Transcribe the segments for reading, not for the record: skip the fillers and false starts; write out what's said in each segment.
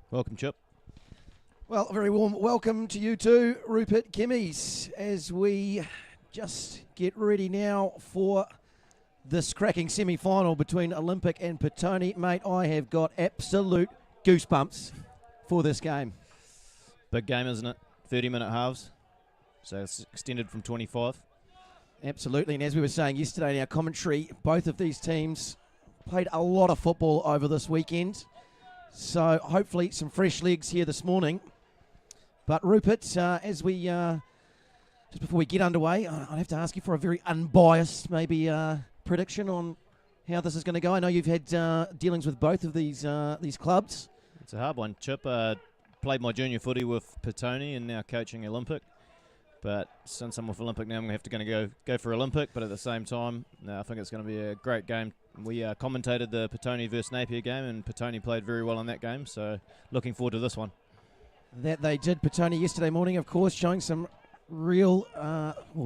Welcome, Chip. Well, a very warm welcome to you too, Rupert Kimmies, as we just get ready now for this cracking semi-final between Olympic and Petone. Mate, I have got absolute goosebumps for this game. Big game, isn't it? 30-minute halves, so it's extended from 25. Absolutely, and as we were saying yesterday in our commentary, both of these teams played a lot of football over this weekend, so hopefully some fresh legs here this morning. But Rupert, as we just before we get underway, I'd have to ask you for a very unbiased, maybe prediction on how this is going to go. I know you've had dealings with both of these clubs. It's a hard one, Chip. Played my junior footy with Petone and now coaching Olympic. But since I'm with Olympic now, I'm going to have to go for Olympic. But at the same time, I think it's going to be a great game. We commentated the Petone versus Napier game, and Petone played very well in that game. So looking forward to this one. That they did. Petone yesterday morning, of course, showing some real,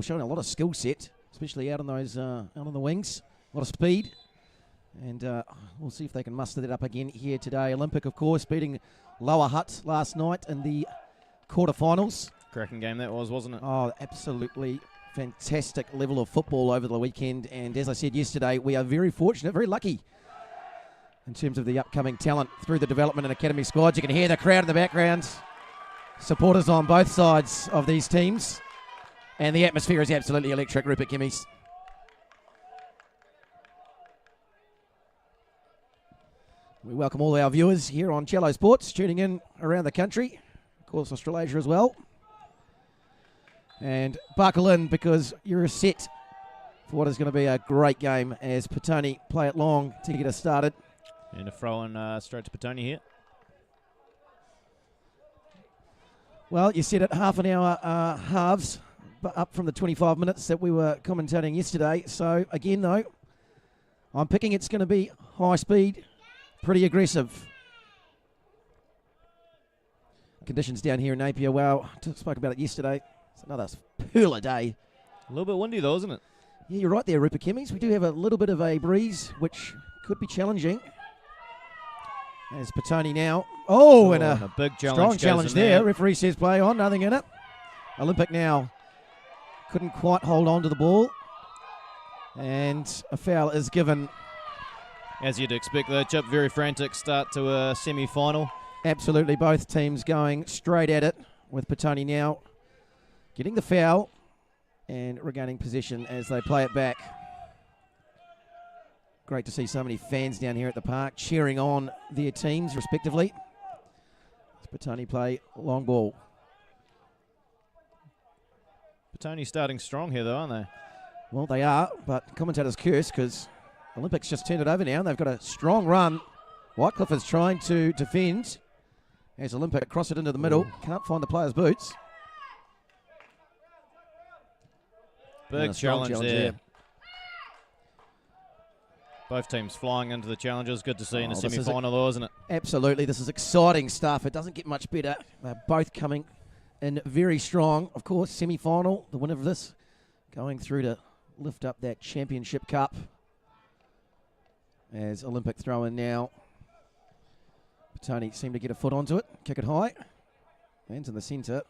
showing a lot of skill set, especially out on those out on the wings, a lot of speed, and we'll see if they can muster that up again here today. Olympic, of course, beating Lower Hutt last night in the quarterfinals. Cracking game that was, wasn't it? Oh, absolutely fantastic level of football over the weekend, and as I said yesterday, we are very fortunate, very lucky in terms of the upcoming talent through the development and academy squads. You can hear the crowd in the background. Supporters on both sides of these teams, and the atmosphere is absolutely electric, Rupert Kimmies. We welcome all our viewers here on CelloSport, tuning in around the country, of course Australasia as well. And buckle in, because you're set for what is going to be a great game as Petone play it long to get us started. And a throw in straight to Petone here. Well, you said it, half an hour halves, but up from the 25 minutes that we were commentating yesterday. So, again, though, I'm picking it's going to be high speed, pretty aggressive. Conditions down here in Napier, well, spoke about it yesterday. It's another pearler day. A little bit windy, though, isn't it? Yeah, you're right there, Rupert Kimmies. We do have a little bit of a breeze, which could be challenging. As Petone now. Oh, and a big strong challenge there. Referee says play on, nothing in it. Olympic now couldn't quite hold on to the ball. And a foul is given. As you'd expect, though, Chip, very frantic start to a semi-final. Absolutely, both teams going straight at it, with Petone now getting the foul and regaining possession as they play it back. Great to see so many fans down here at the park cheering on their teams respectively. Petone play long ball. Petone starting strong here, though, aren't they? Well, they are, but commentators curse because Olympics just turned it over now, and they've got a strong run. Whitecliffe is trying to defend as Olympic cross it into the middle. Can't find the player's boots. Big challenge there. Both teams flying into the challenges. Good to see in a semi-final, though, isn't it? Absolutely. This is exciting stuff. It doesn't get much better. They're both coming in very strong. Of course, semi-final, the winner of this going through to lift up that championship cup. As Olympic throw in now. Petone seemed to get a foot onto it. Kick it high. Hands in the centre.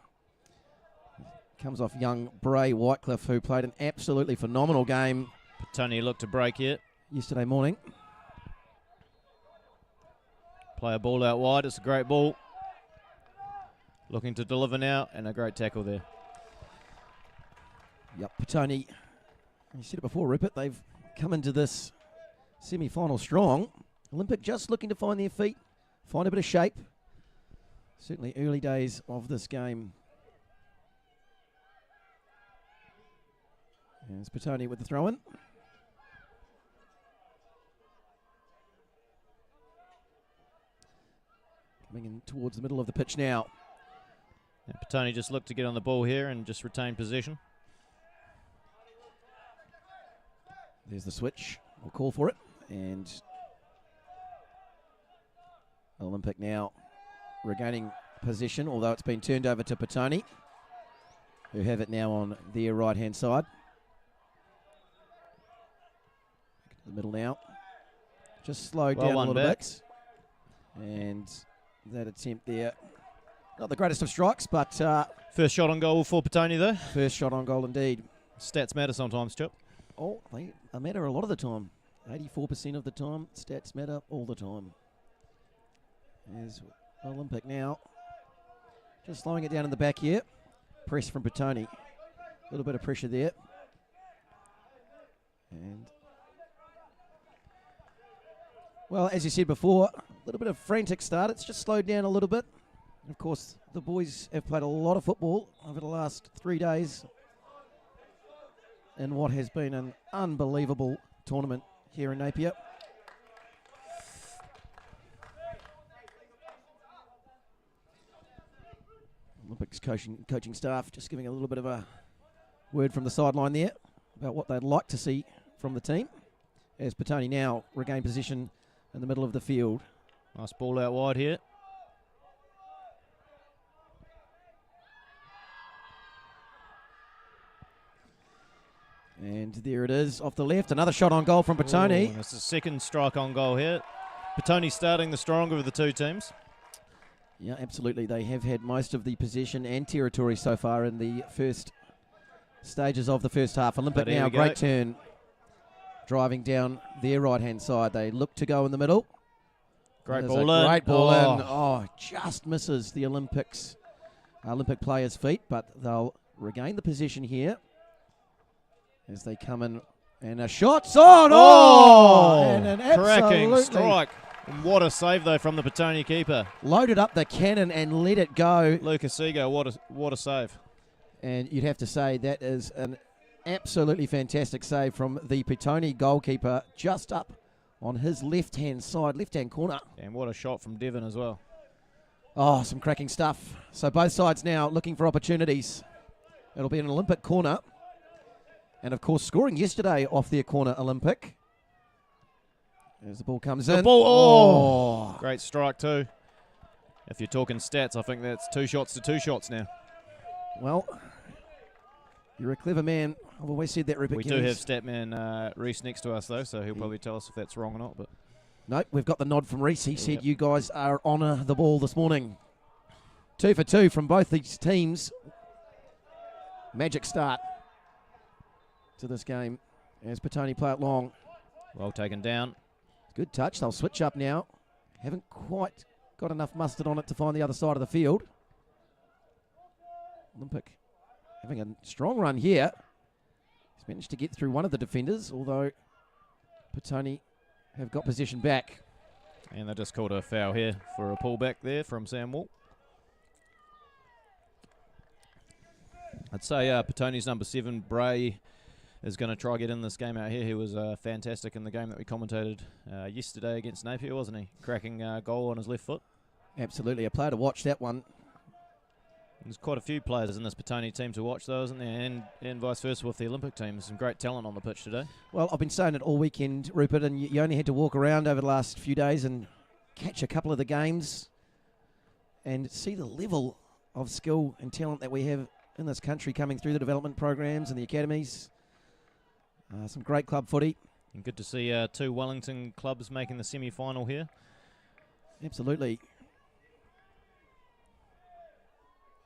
Comes off young Bray Whitecliffe, who played an absolutely phenomenal game. Petone looked to break here Yesterday morning. Play a ball out wide. It's a great ball. Looking to deliver now, and a great tackle there. Yep, Petone, you said it before, Rupert, they've come into this semi-final strong. Olympic just looking to find their feet, find a bit of shape. Certainly early days of this game. There's Petone with the throw-in. Coming in towards the middle of the pitch now. And Petone just looked to get on the ball here and just retain possession. There's the switch. We'll call for it. And Olympic now regaining possession, although it's been turned over to Petone, who have it now on their right-hand side. The middle now. Just slowed down a little bit. And that attempt there. Not the greatest of strikes, but First shot on goal for Petone, though. first shot on goal indeed. Stats matter sometimes, Chip. Oh, they matter a lot of the time. 84% of the time, stats matter all the time. There's Olympic now. Just slowing it down in the back here. Press from Petone. A little bit of pressure there. And, well, as you said before, a little bit of frantic start. It's just slowed down a little bit. Of course, the boys have played a lot of football over the last 3 days in what has been an unbelievable tournament here in Napier. Olympics coaching staff just giving a little bit of a word from the sideline there about what they'd like to see from the team, as Petone now regain position in the middle of the field. Nice ball out wide here. And there it is off the left. Another shot on goal from Petone. That's the second strike on goal here. Petone starting the stronger of the two teams. Yeah, absolutely. They have had most of the possession and territory so far in the first stages of the first half. Olympic now, great turn. Driving down their right-hand side. They look to go in the middle. Great ball in. Great ball in. Oh, just misses the Olympic players' feet, but they'll regain the possession here as they come in. And a shot's on. Oh! And an cracking strike. And what a save, though, from the Petone keeper. Loaded up the cannon and let it go. Lucas Seago, what a save. And you'd have to say that is an absolutely fantastic save from the Petone goalkeeper, just up on his left-hand side, left-hand corner. And what a shot from Devon as well. Oh, some cracking stuff. So both sides now looking for opportunities. It'll be an Olympic corner. And, of course, scoring yesterday off their corner, Olympic. As the ball comes in. The ball, great strike too. If you're talking stats, I think that's 2 shots to 2 shots now. Well, you're a clever man. I've always said that, Rupert. We do have Statman Reese next to us, though, so he'll probably tell us if that's wrong or not. But nope, we've got the nod from Reese. He said you guys are on the ball this morning. 2 for 2 from both these teams. Magic start to this game as Petone play it long. Well taken down. Good touch. They'll switch up now. Haven't quite got enough mustard on it to find the other side of the field. Olympic having a strong run here. He's managed to get through one of the defenders, although Petone have got possession back. And they just called a foul here for a pullback there from Sam Wall. I'd say Petone's number 7, Bray, is going to try get in this game out here. He was fantastic in the game that we commentated yesterday against Napier, wasn't he? Cracking goal on his left foot. Absolutely, a player to watch, that one. There's quite a few players in this Petone team to watch, though, isn't there? And vice versa with the Olympic team. Some great talent on the pitch today. Well, I've been saying it all weekend, Rupert, and you only had to walk around over the last few days and catch a couple of the games and see the level of skill and talent that we have in this country coming through the development programs and the academies. Some great club footy. And good to see 2 Wellington clubs making the semi-final here. Absolutely.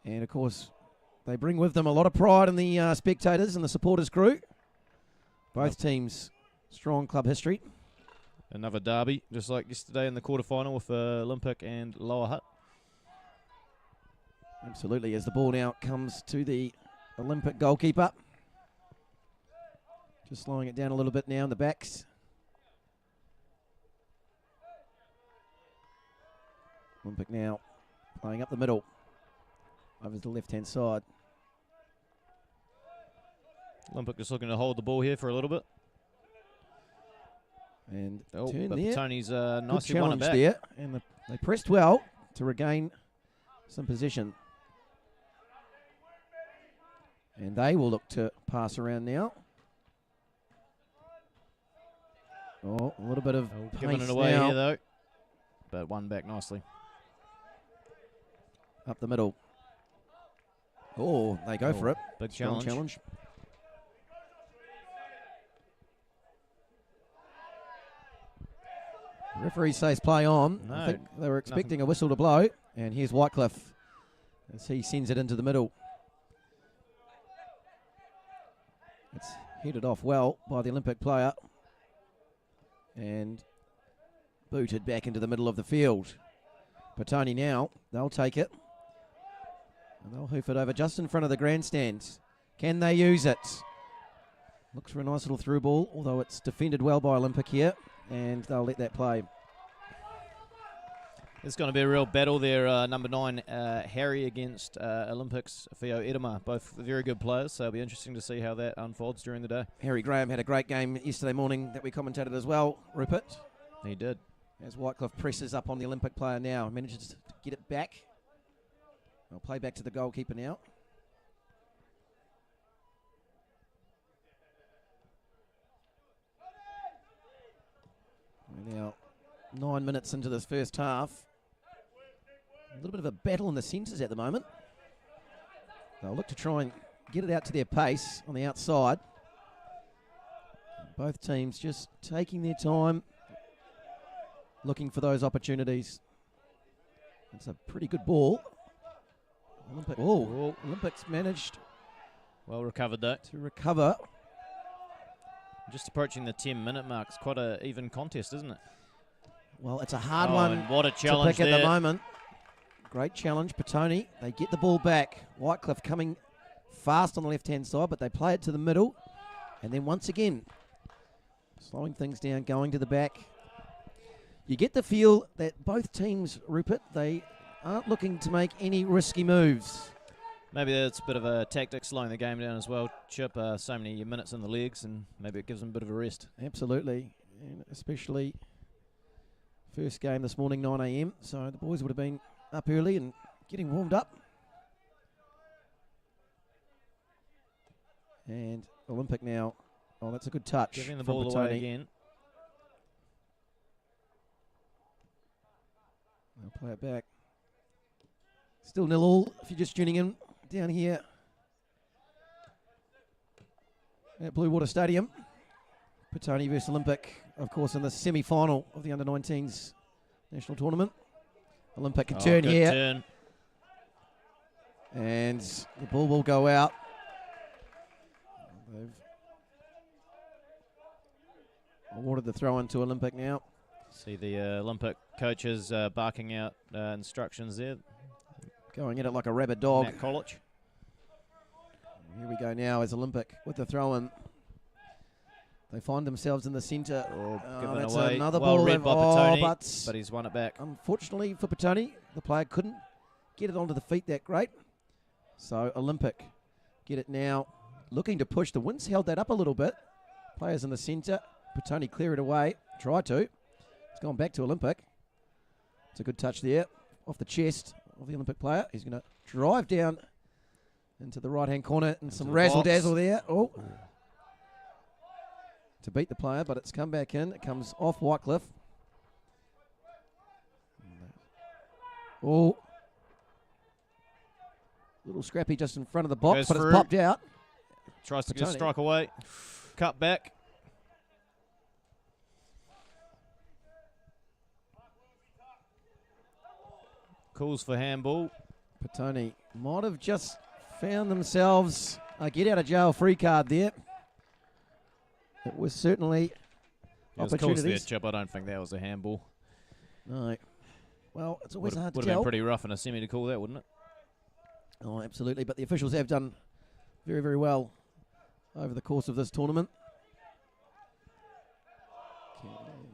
And, of course, they bring with them a lot of pride in the spectators and the supporters crew. Both teams, strong club history. Another derby, just like yesterday in the quarterfinal with Olympic and Lower Hutt. Absolutely, as the ball now comes to the Olympic goalkeeper. Just slowing it down a little bit now in the backs. Olympic now playing up the middle over to the left-hand side. Olympic just looking to hold the ball here for a little bit. And but turn there. Tony's nicely good won it challenge back. there. And they pressed well to regain some position. And they will look to pass around now. Oh, a little bit of giving pace it away now. here, though. But won back nicely. Up the middle. Oh, they go for it. Big Strong challenge. Referee says play on. No, I think they were expecting a whistle to blow. And here's Whitecliffe as he sends it into the middle. It's headed off well by the Olympic player. And booted back into the middle of the field. Petone now, they'll take it. And they'll hoof it over just in front of the grandstands. Can they use it? Looks for a nice little through ball, although it's defended well by Olympic here. And they'll let that play. It's going to be a real battle there. Number 9, Harry against Olympics Fio Edema. Both very good players, so it'll be interesting to see how that unfolds during the day. Harry Graham had a great game yesterday morning that we commentated as well, Rupert. He did. As Whitecliffe presses up on the Olympic player now. Manages to get it back. They'll play back to the goalkeeper now. We're now 9 minutes into this first half. A little bit of a battle in the centres at the moment. They'll look to try and get it out to their pace on the outside. Both teams just taking their time, looking for those opportunities. It's a pretty good ball. Olympics managed well recovered though. To recover. Just approaching the 10-minute mark. It's quite an even contest, isn't it? Well, it's a hard one and what a challenge to pick there. at the moment. Great challenge, Petone. They get the ball back. Whitecliffe coming fast on the left-hand side, but they play it to the middle. And then once again, slowing things down, going to the back. You get the feel that both teams, Rupert, they aren't looking to make any risky moves. Maybe that's a bit of a tactic, slowing the game down as well. Chip, so many minutes in the legs, and maybe it gives them a bit of a rest. Absolutely, and especially first game this morning, 9 a.m. So the boys would have been up early and getting warmed up. And Olympic now. Oh, that's a good touch. Giving the from ball Petone. away again. They'll play it back. Still 0-0 if you're just tuning in down here at Blue Water Stadium. Petone versus Olympic, of course, in the semi-final of the Under-19s national tournament. Olympic can turn good here. Turn. And the ball will go out. They've awarded the throw-in to Olympic now. See the Olympic coaches barking out instructions there. Going at it like a rabid dog. Matt College. Here we go now as Olympic with the throw-in. They find themselves in the centre. Given that's away. another well ball. read by Petone, but he's won it back. unfortunately for Petone, the player couldn't get it onto the feet that great. So Olympic get it now. Looking to push. The wind's held that up a little bit. Players in the centre. Petone clear it away. Try to. It's gone back to Olympic. It's a good touch there. Off the chest of the Olympic player. He's going to drive down into the right-hand corner and some razzle-dazzle there. Oh. To beat the player, but it's come back in. It comes off Whitecliffe. Oh. Little scrappy just in front of the box, Goes but through. it's popped out. Tries to get a Petone. strike away. Cut back. Calls for handball. Petone might have just found themselves a get-out-of-jail-free card there. It was certainly It was opportunities. close there, Chip. I don't think that was a handball. No. Well, it's always hard to Would have tell. been pretty rough in a semi to call that, wouldn't it? Oh, absolutely. But the officials have done very, very well over the course of this tournament.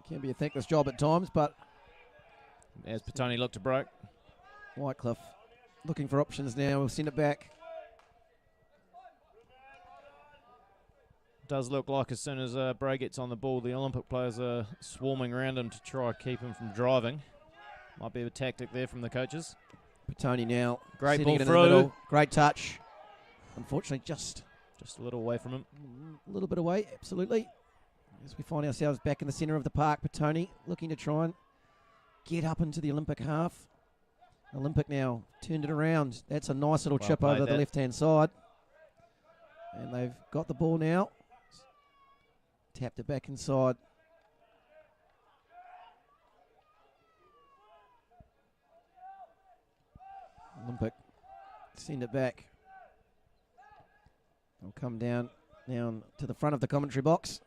Can be a thankless job at times, but As Petone looked to break. Whitecliffe looking for options now. We'll send it back. Does look like as soon as Bray gets on the ball, the Olympic players are swarming around him to try and keep him from driving. Might be a tactic there from the coaches. Petone now. Great sending ball it in the through. middle. Great touch. Unfortunately, just a little away from him. a little bit away, absolutely. As we find ourselves back in the centre of the park, Petone looking to try and get up into the Olympic half. Olympic now turned it around. That's a nice little Well chip played over the that. left-hand side. And they've got the ball now. Tapped it back inside. Olympic send it back. They'll come down to the front of the commentary box.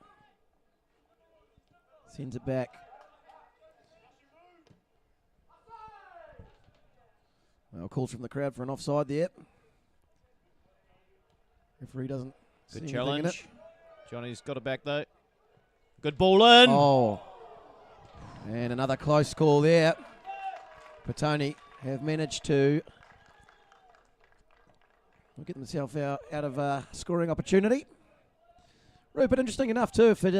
Sends it back. Well, calls from the crowd for an offside there. Referee doesn't see Good anything in it. challenge. Johnny's got it back though. Good ball in. Oh, and another close call there. Petone have managed to get themselves out of a scoring opportunity. Rupert, interesting enough too, if it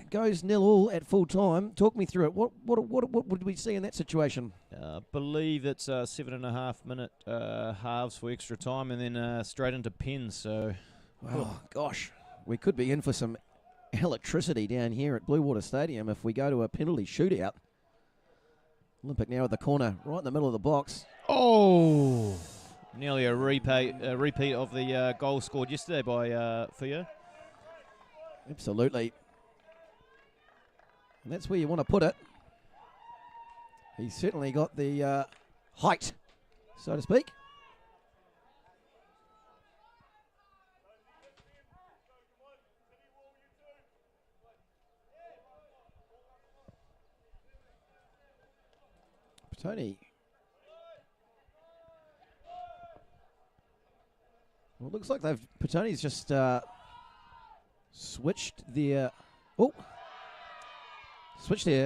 goes 0-0 at full time, talk me through it. What would we see in that situation? I believe it's 7.5 minute halves for extra time and then straight into pens. So, Oh, gosh. We could be in for some electricity down here at Bluewater Stadium if we go to a penalty shootout. Olympic now at the corner, right in the middle of the box. oh, nearly a repeat of the goal scored yesterday by Fio. Absolutely. And that's where you want to put it. He's certainly got the height, so to speak. Petone. Well, it looks like Petone's just switched their a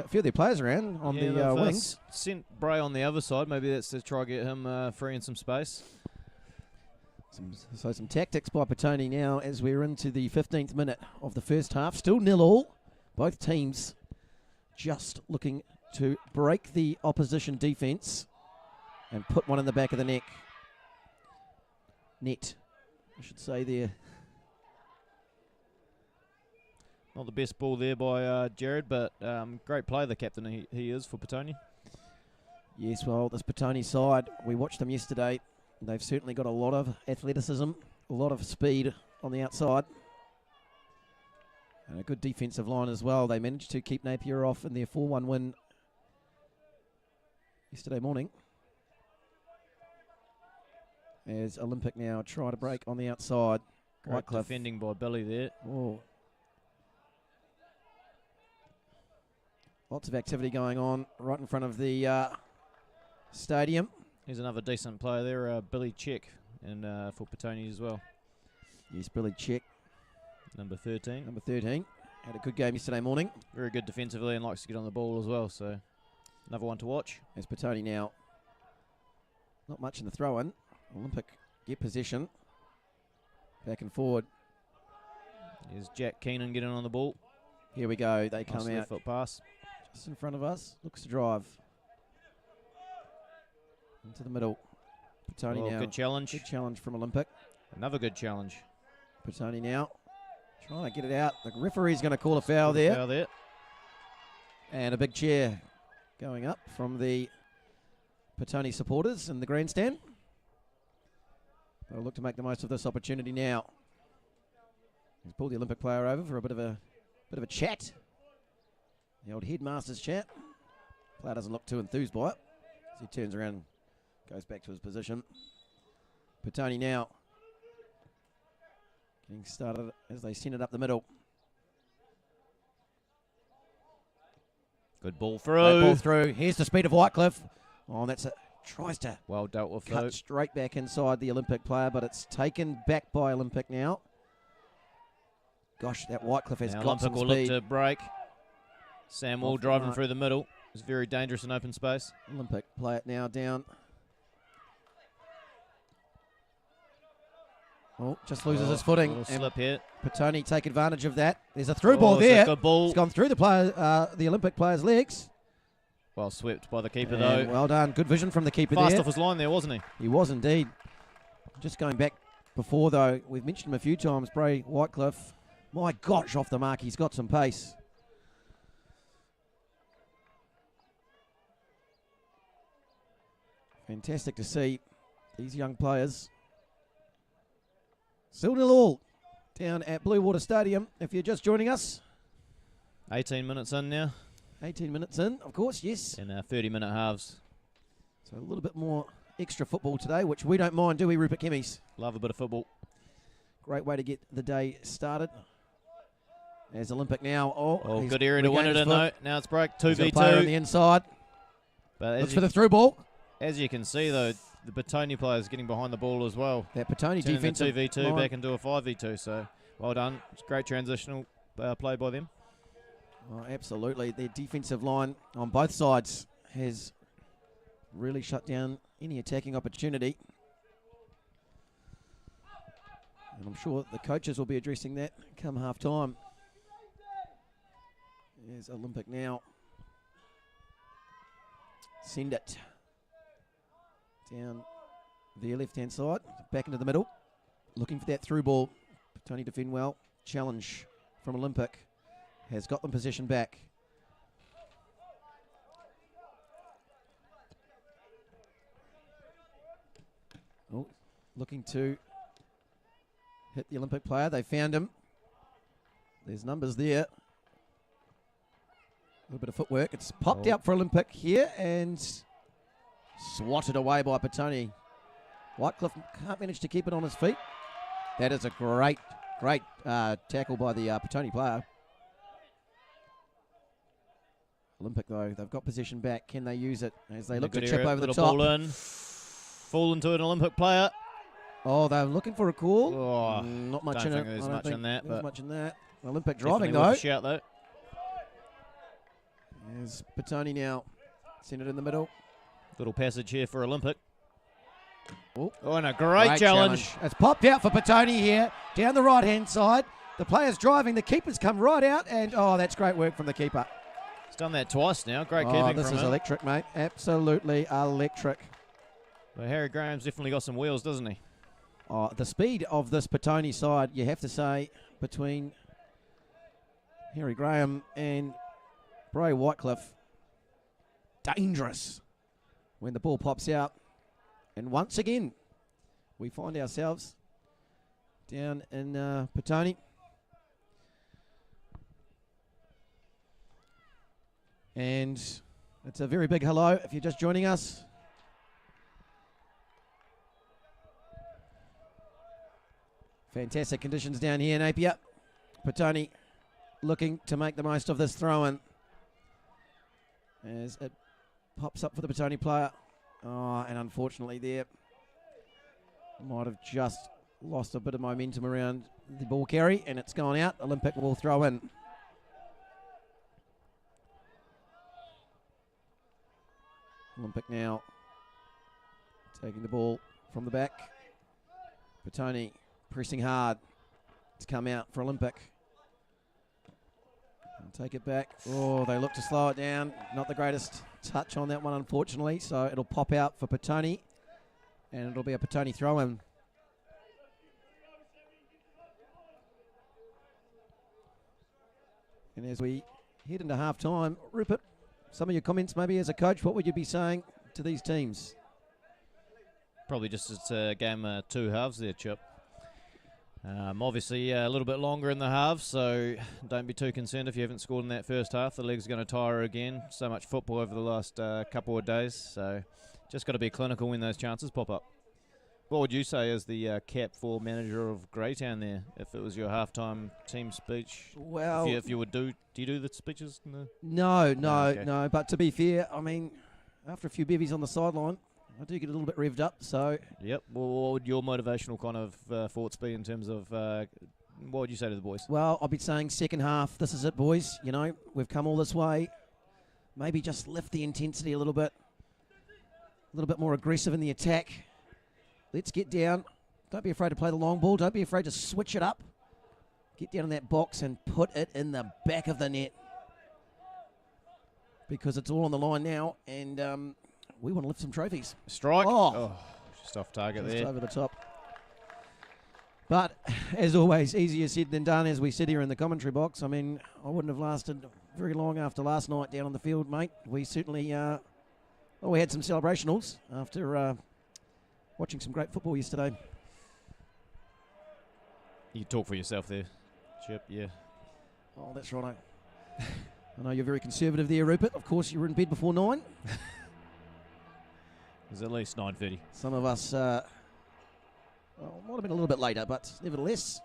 few of their players around on the wings. Sent Bray on the other side. Maybe that's to try to get him free in some space. Some tactics by Petone now as we're into the 15th minute of the first half. Still 0-0. Both teams just looking to break the opposition defence and put one in the back of the net, I should say there. Not the best ball there by Jared, but great play the captain he is for Petone. Yes, well, this Petone side, we watched them yesterday. They've certainly got a lot of athleticism, a lot of speed on the outside. And a good defensive line as well. They managed to keep Napier off in their 4-1 win yesterday morning. As Olympic now try to break on the outside. Great defending by Billy there. Oh. Lots of activity going on right in front of the stadium. Here's another decent player there, Billy Check, and for Petone as well. Yes, Billy Check. Number 13. Number 13. Had a good game yesterday morning. Very good defensively and likes to get on the ball as well, so another one to watch. As Petone now, not much in the throw-in. Olympic get possession. Back and forward. Here's Jack Keenan getting on the ball. Here we go. They come Nice out left foot pass. just in front of us. Looks to drive. Into the middle. Petone now. Good challenge. Good challenge from Olympic. Another good challenge. Petone now trying to get it out. The referee's going to call a foul there. Foul there. And a big cheer going up from the Petone supporters in the grandstand. They'll look to make the most of this opportunity now. He's pulled the Olympic player over for a bit of a chat. The old headmaster's chat. Player doesn't look too enthused by it. As he turns around, goes back to his position. Petone now getting started as they send it up the middle. Good ball through. Great ball through. Here's the speed of Whitecliffe. Oh, that's it. Tries to Well dealt with cut though. straight back inside the Olympic player, but it's taken back by Olympic now. Gosh, that Whitecliffe has Now got Olympic some will speed. look to break. Sam Wall Off the driving mark. through the middle. It's very dangerous in open space. Olympic play it now down. Oh, just loses his footing. Little And slip here. Petone take advantage of that. There's a through ball it's a there. good ball. It's gone through the player, the Olympic player's legs. Well swept by the keeper And though. well done. Good vision from the keeper Fast there. off his line there, wasn't he? He was indeed. Just going back before, though, we've mentioned him a few times, Bray Whitecliffe. My gosh, off the mark. He's got some pace. Fantastic to see these young players. Still 0-0 down at Bluewater Stadium. If you're just joining us, 18 minutes in now. 18 minutes in, of course, yes. In 30-minute halves. So a little bit more extra football today, which we don't mind, do we, Rupert Kemmies? Love a bit of football. Great way to get the day started. As Olympic now. Oh, good area to win it in, though. Now it's break, 2v2. Player on the inside. But looks for the through ball. As you can see, though, the Petone player is getting behind the ball as well. That Petone defensive 2v2 line. back into a 5v2, so well done. It's great transitional play by them. Oh, absolutely. Their defensive line on both sides has really shut down any attacking opportunity. And I'm sure the coaches will be addressing that come half time. There's Olympic now. Send it. Down the left-hand side. Back into the middle. Looking for that through ball. Petone defend well. Challenge from Olympic. Has got them possession back. Oh, looking to hit the Olympic player. They found him. There's numbers there. A little bit of footwork. It's popped out for Olympic here and swatted away by Petone. Whitecliffe can't manage to keep it on his feet. That is a great tackle by the Petone player. Olympic, though, they've got possession back. Can they use it as they look to chip over the top? Ball in. Fall into an Olympic player. Oh, they're looking for a call. Oh, not much don't in think it. there's I don't much think in that. there's But much in that. Olympic driving, worth though. a shout, though. There's Petone now. Send it in the middle. Little passage here for Olympic. Oh, and a great challenge. It's popped out for Petone here, down the right-hand side. The player's driving. The keeper's come right out, and oh, that's great work from the keeper. He's done that twice now. Great keeping from him. This is electric, mate. Absolutely electric. Well, Harry Graham's definitely got some wheels, doesn't he? Oh, the speed of this Petone side, you have to say, between Harry Graham and Bray Whitecliffe, dangerous when the ball pops out. And once again, we find ourselves down in Petone. And it's a very big hello if you're just joining us. Fantastic conditions down here in Napier. Petone looking to make the most of this throw-in as it pops up for the Petone player. Oh, and unfortunately there might have just lost a bit of momentum around the ball carry, and it's gone out. Olympic will throw in. Olympic now taking the ball from the back. Petone pressing hard to come out for Olympic. And take it back. Oh, they look to slow it down. Not the greatest touch on that one, unfortunately. So it'll pop out for Petone, and it'll be a Petone throw-in. And as we head into half-time, Rupert, some of your comments maybe as a coach, what would you be saying to these teams? Probably just it's a game two halves there, Chip. Obviously a little bit longer in the halves, so don't be too concerned if you haven't scored in that first half. The legs are going to tire again. So much football over the last couple of days, so just got to be clinical when those chances pop up. What would you say as the Cap 4 manager of Greytown there, if it was your halftime team speech? Well, if you would do you do the speeches? No. But to be fair, I mean, after a few bevies on the sideline, I do get a little bit revved up. So. Yep. Well, what would your motivational kind of thoughts be in terms of what would you say to the boys? Well, I'll be saying second half. This is it, boys. You know, we've come all this way. Maybe just lift the intensity a little bit more aggressive in the attack. Let's get down. Don't be afraid to play the long ball. Don't be afraid to switch it up. Get down in that box and put it in the back of the net. Because it's all on the line now, and we want to lift some trophies. Strike. Oh, just off target just there. over the top. But, as always, easier said than done as we sit here in the commentary box. I mean, I wouldn't have lasted very long after last night down on the field, mate. We certainly, we had some celebrationals after watching some great football yesterday. You talk for yourself there, Chip, yeah. Oh, that's right. I know you're very conservative there, Rupert. Of course, you were in bed before 9. was at least 9:30. Some of us, well, might have been a little bit later, but nevertheless,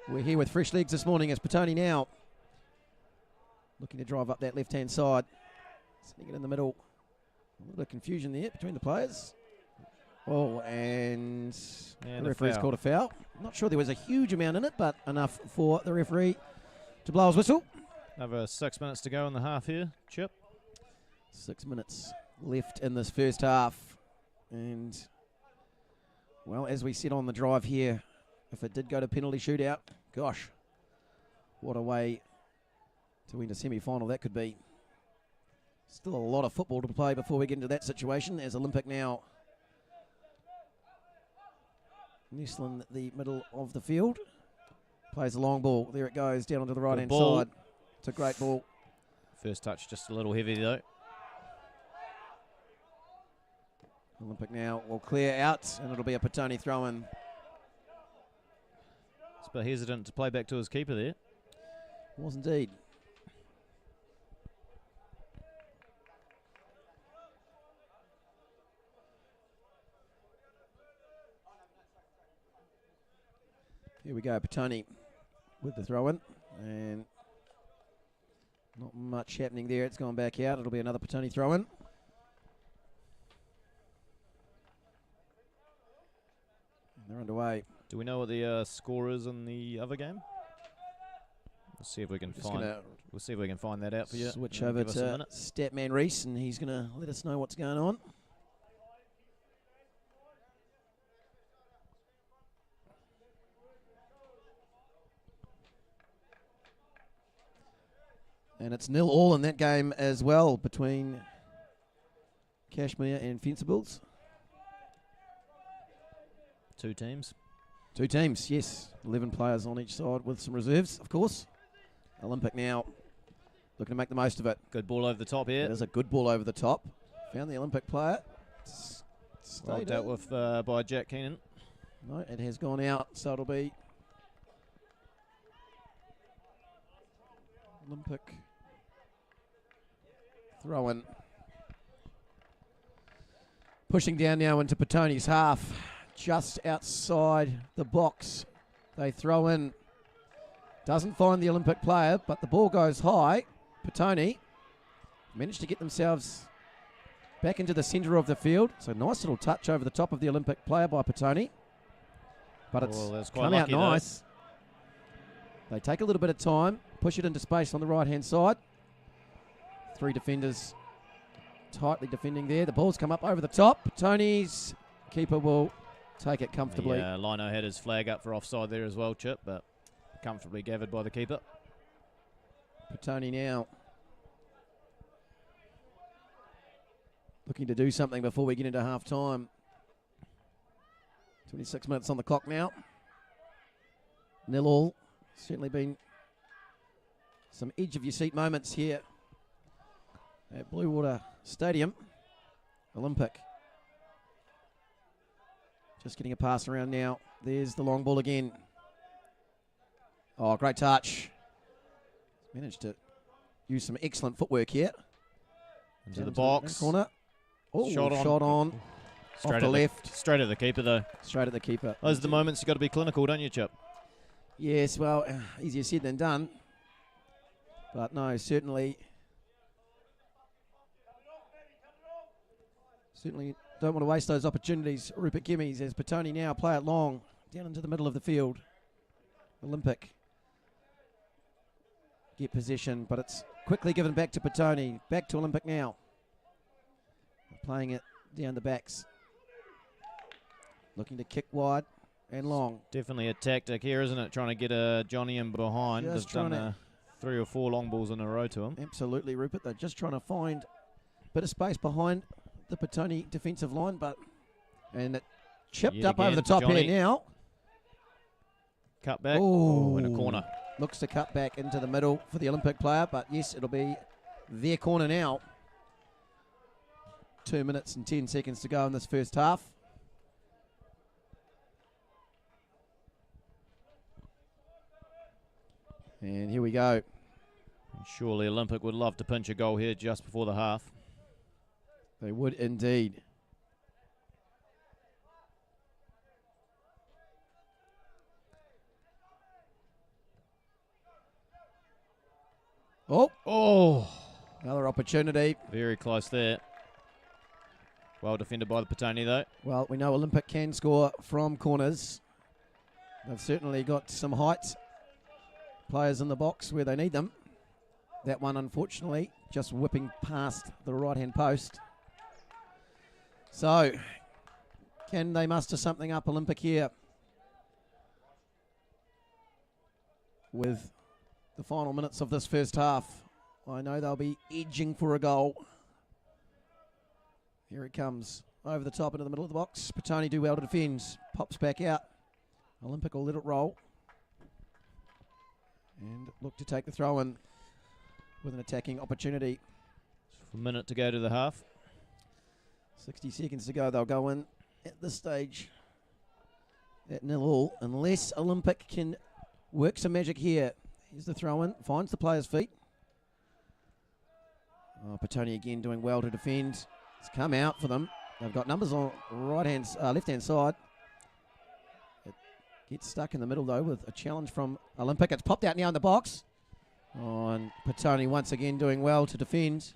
we're here with fresh legs this morning as Petone now looking to drive up that left-hand side. Sitting it in the middle. A little bit of confusion there between the players. Oh, and the referee's called a foul. Not sure there was a huge amount in it, but enough for the referee to blow his whistle. Another 6 minutes to go in the half here, Chip. 6 minutes left in this first half. And, well, as we said on the drive here, if it did go to penalty shootout, gosh, what a way to win a semi-final that could be. Still a lot of football to play before we get into that situation, as Olympic now nestling the middle of the field. Plays a long ball. There it goes, down onto the right-hand side. It's a great ball. First touch just a little heavy, though. Olympic now will clear out, and it'll be a Petone throw-in. It's a bit hesitant to play back to his keeper there. Was indeed. Here we go, Petone with the throw-in, and not much happening there. It's gone back out. It'll be another Petone throw-in. They're underway. Do we know what the score is in the other game? We'll see if we can find that out for you. Switch over to Statman Reese, and he's going to let us know what's going on. And it's 0-0 in that game as well between Cashmere and Fencibles. Two teams. Two teams, yes. 11 players on each side with some reserves, of course. Olympic now looking to make the most of it. Good ball over the top here. There's a good ball over the top. Found the Olympic player. Well dealt with by Jack Keenan. No, it has gone out, so it'll be Olympic throw-in. Pushing down now into Petone's half. Just outside the box. They throw in. Doesn't find the Olympic player, but the ball goes high. Petone managed to get themselves back into the centre of the field. So nice little touch over the top of the Olympic player by Petone. But it's come out nice. They take a little bit of time, push it into space on the right-hand side. Three defenders tightly defending there. The ball's come up over the top. Petone's keeper will take it comfortably. Yeah, Lino had his flag up for offside there as well, Chip, but comfortably gathered by the keeper. Petone now looking to do something before we get into half-time. 26 minutes on the clock now. 0-0. Certainly been some edge-of-your-seat moments here at Bluewater Stadium. Olympic just getting a pass around now. There's the long ball again. Oh, great touch. Managed to use some excellent footwork here. Into the box. Corner. Oh, shot on. Straight off the left. Straight at the keeper, though. Straight at the keeper. Those are the moments you've got to be clinical, don't you, Chip? Yes, well, easier said than done. But no, certainly don't want to waste those opportunities. Rupert Gimmies as Petone now play it long down into the middle of the field. Olympic get possession, but it's quickly given back to Petone. Back to Olympic now. Playing it down the backs. Looking to kick wide and long. Definitely a tactic here, isn't it? Trying to get Johnny in behind. Just They've done 3 or 4 long balls in a row to him. Absolutely, Rupert. They're just trying to find a bit of space behind the Petone defensive line, and it chipped up over the top Johnny. here now. Cut back. Oh, in a corner. Looks to cut back into the middle for the Olympic player, but yes, it'll be their corner now. 2 minutes and 10 seconds to go in this first half. And here we go. Surely Olympic would love to pinch a goal here just before the half. They would indeed. Oh, Oh, another opportunity. very close there. Well defended by the Petone though. Well, we know Olympic can score from corners. They've certainly got some height. Players in the box where they need them. That one, unfortunately, just whipping past the right-hand post. So, can they muster something up, Olympic, here? With the final minutes of this first half. I know they'll be edging for a goal. Here it comes. Over the top into the middle of the box. Petone do well to defend. Pops back out. Olympic will let it roll. And look to take the throw in with an attacking opportunity. A minute to go to the half. 60 seconds to go. They'll go in at this stage at 0-0 unless Olympic can work some magic here. Here's the throw in. Finds the player's feet. Oh, Petone again doing well to defend. It's come out for them. They've got numbers on left-hand side. It gets stuck in the middle, though, with a challenge from Olympic. It's popped out now in the box. Oh, and Petone once again doing well to defend.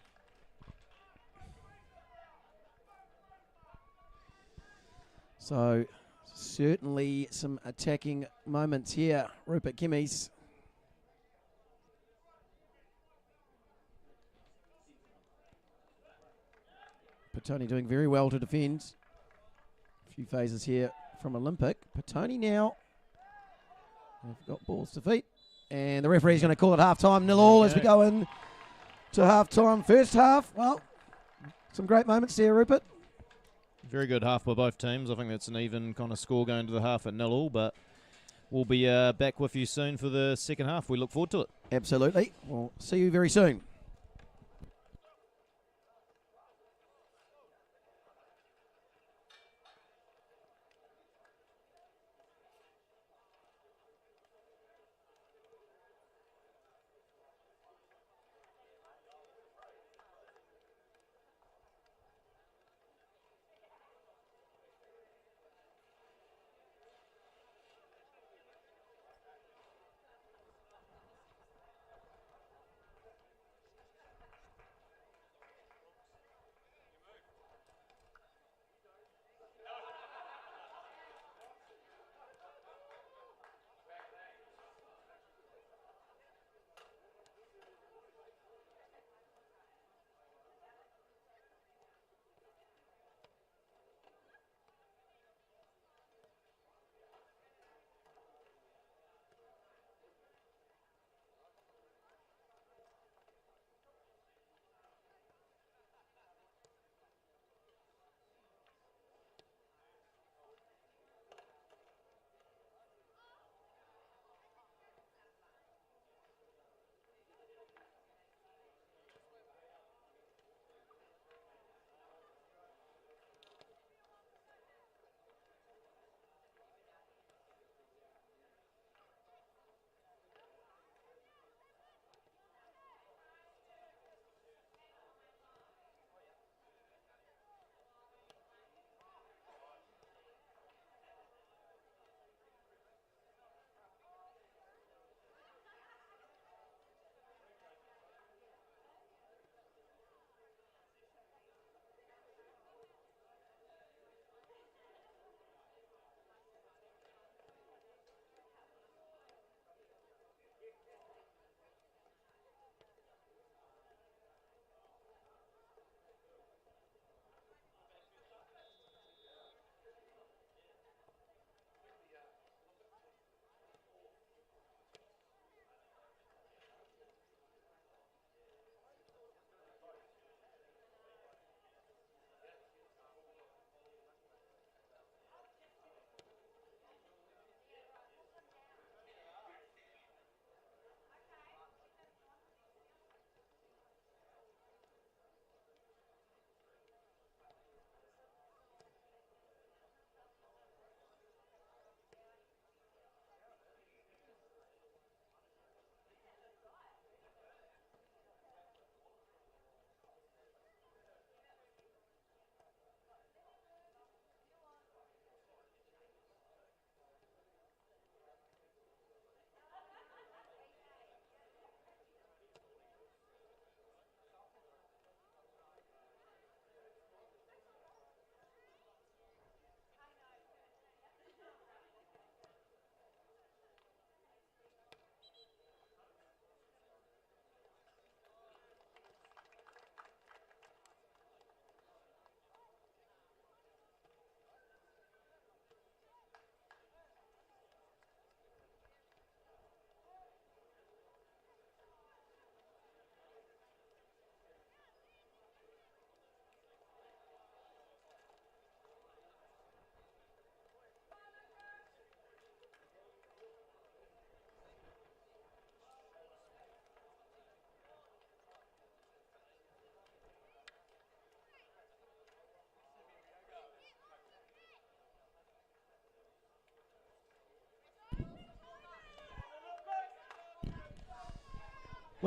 So, certainly some attacking moments here. Rupert Kimmies. Petone doing very well to defend. A few phases here from Olympic. Petone now. They've got balls to feet. And the referee's going to call it half-time. 0-0 as we go in to half-time. First half, well, some great moments there, Rupert. Very good half by both teams. I think that's an even kind of score going to the half at 0-0, but we'll be back with you soon for the second half. We look forward to it. Absolutely. We'll see you very soon.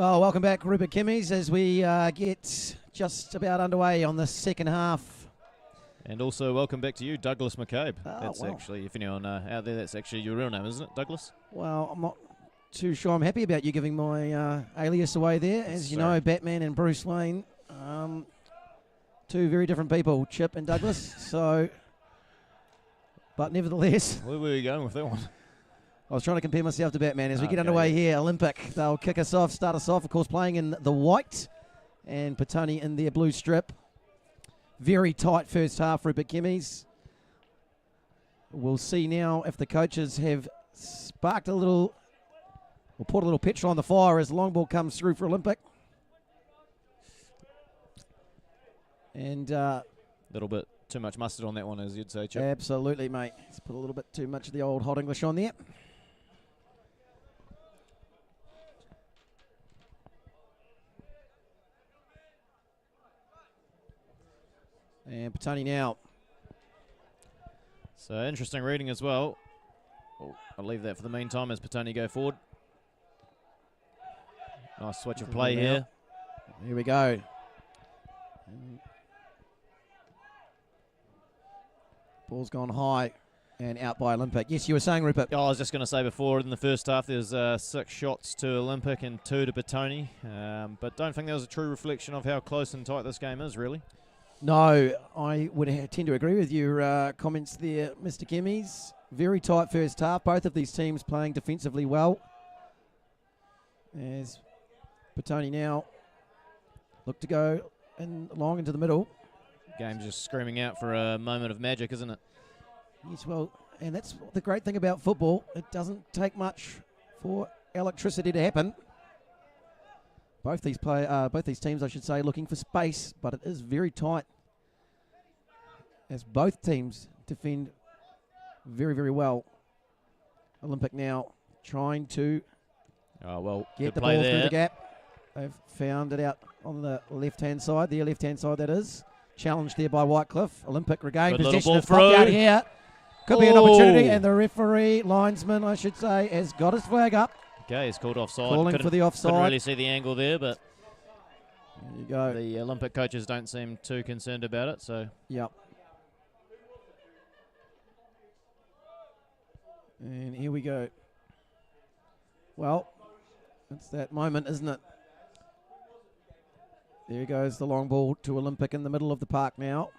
Well, welcome back, Rupert Kimmies, as we get just about underway on the second half. And also welcome back to you, Douglas McCabe. That's well. actually, if anyone out there, that's actually your real name, isn't it, Douglas? Well, I'm not too sure I'm happy about you giving my alias away there. As you Sorry. know, Batman and Bruce Wayne, two very different people, Chip and Douglas. But nevertheless, Where were you going with that one? I was trying to compare myself to Batman. As we get Okay, underway yeah. here, Olympic, they'll kick us off, start us off, of course, playing in the white, and Petone in their blue strip. Very tight first half, Rupert Kimmies. We'll see now if the coaches have sparked a little, or put a little petrol on the fire as the long ball comes through for Olympic. And Little bit too much mustard on that one, as you'd say, Chip. absolutely, mate. Let's put a little bit too much of the old hot English on there. And Petone now. So interesting reading as well. Oh, I'll leave that for the meantime as Petone go forward. Nice switch of play here. Here we go. Ball's gone high and out by Olympic. Yes, you were saying, Rupert. Oh, I was just going to say before, in the first half, there's 6 shots to Olympic and 2 to Petone. But don't think that was a true reflection of how close and tight this game is, really. No, I would tend to agree with your comments there, Mr. Kimmies. Very tight first half. Both of these teams playing defensively well. As Petone now look to go long into the middle. Game's just screaming out for a moment of magic, isn't it? Yes, well, and that's the great thing about football. It doesn't take much for electricity to happen. Both these teams, I should say, looking for space, but it is very tight as both teams defend very, very well. Olympic now trying to get the ball through the gap. They've found it out on the left-hand side, their left-hand side that is. Challenged there by Whitecliffe. Olympic regained Good little possession. ball It's popped out through. here. Could be an opportunity, and the referee, linesman, I should say, has got his flag up. Okay, he's called offside. Calling for the offside. Couldn't really see the angle there, but There you go. the Olympic coaches don't seem too concerned about it. So Yep. And here we go. Well, it's that moment, isn't it? There goes the long ball to Olympic in the middle of the park now.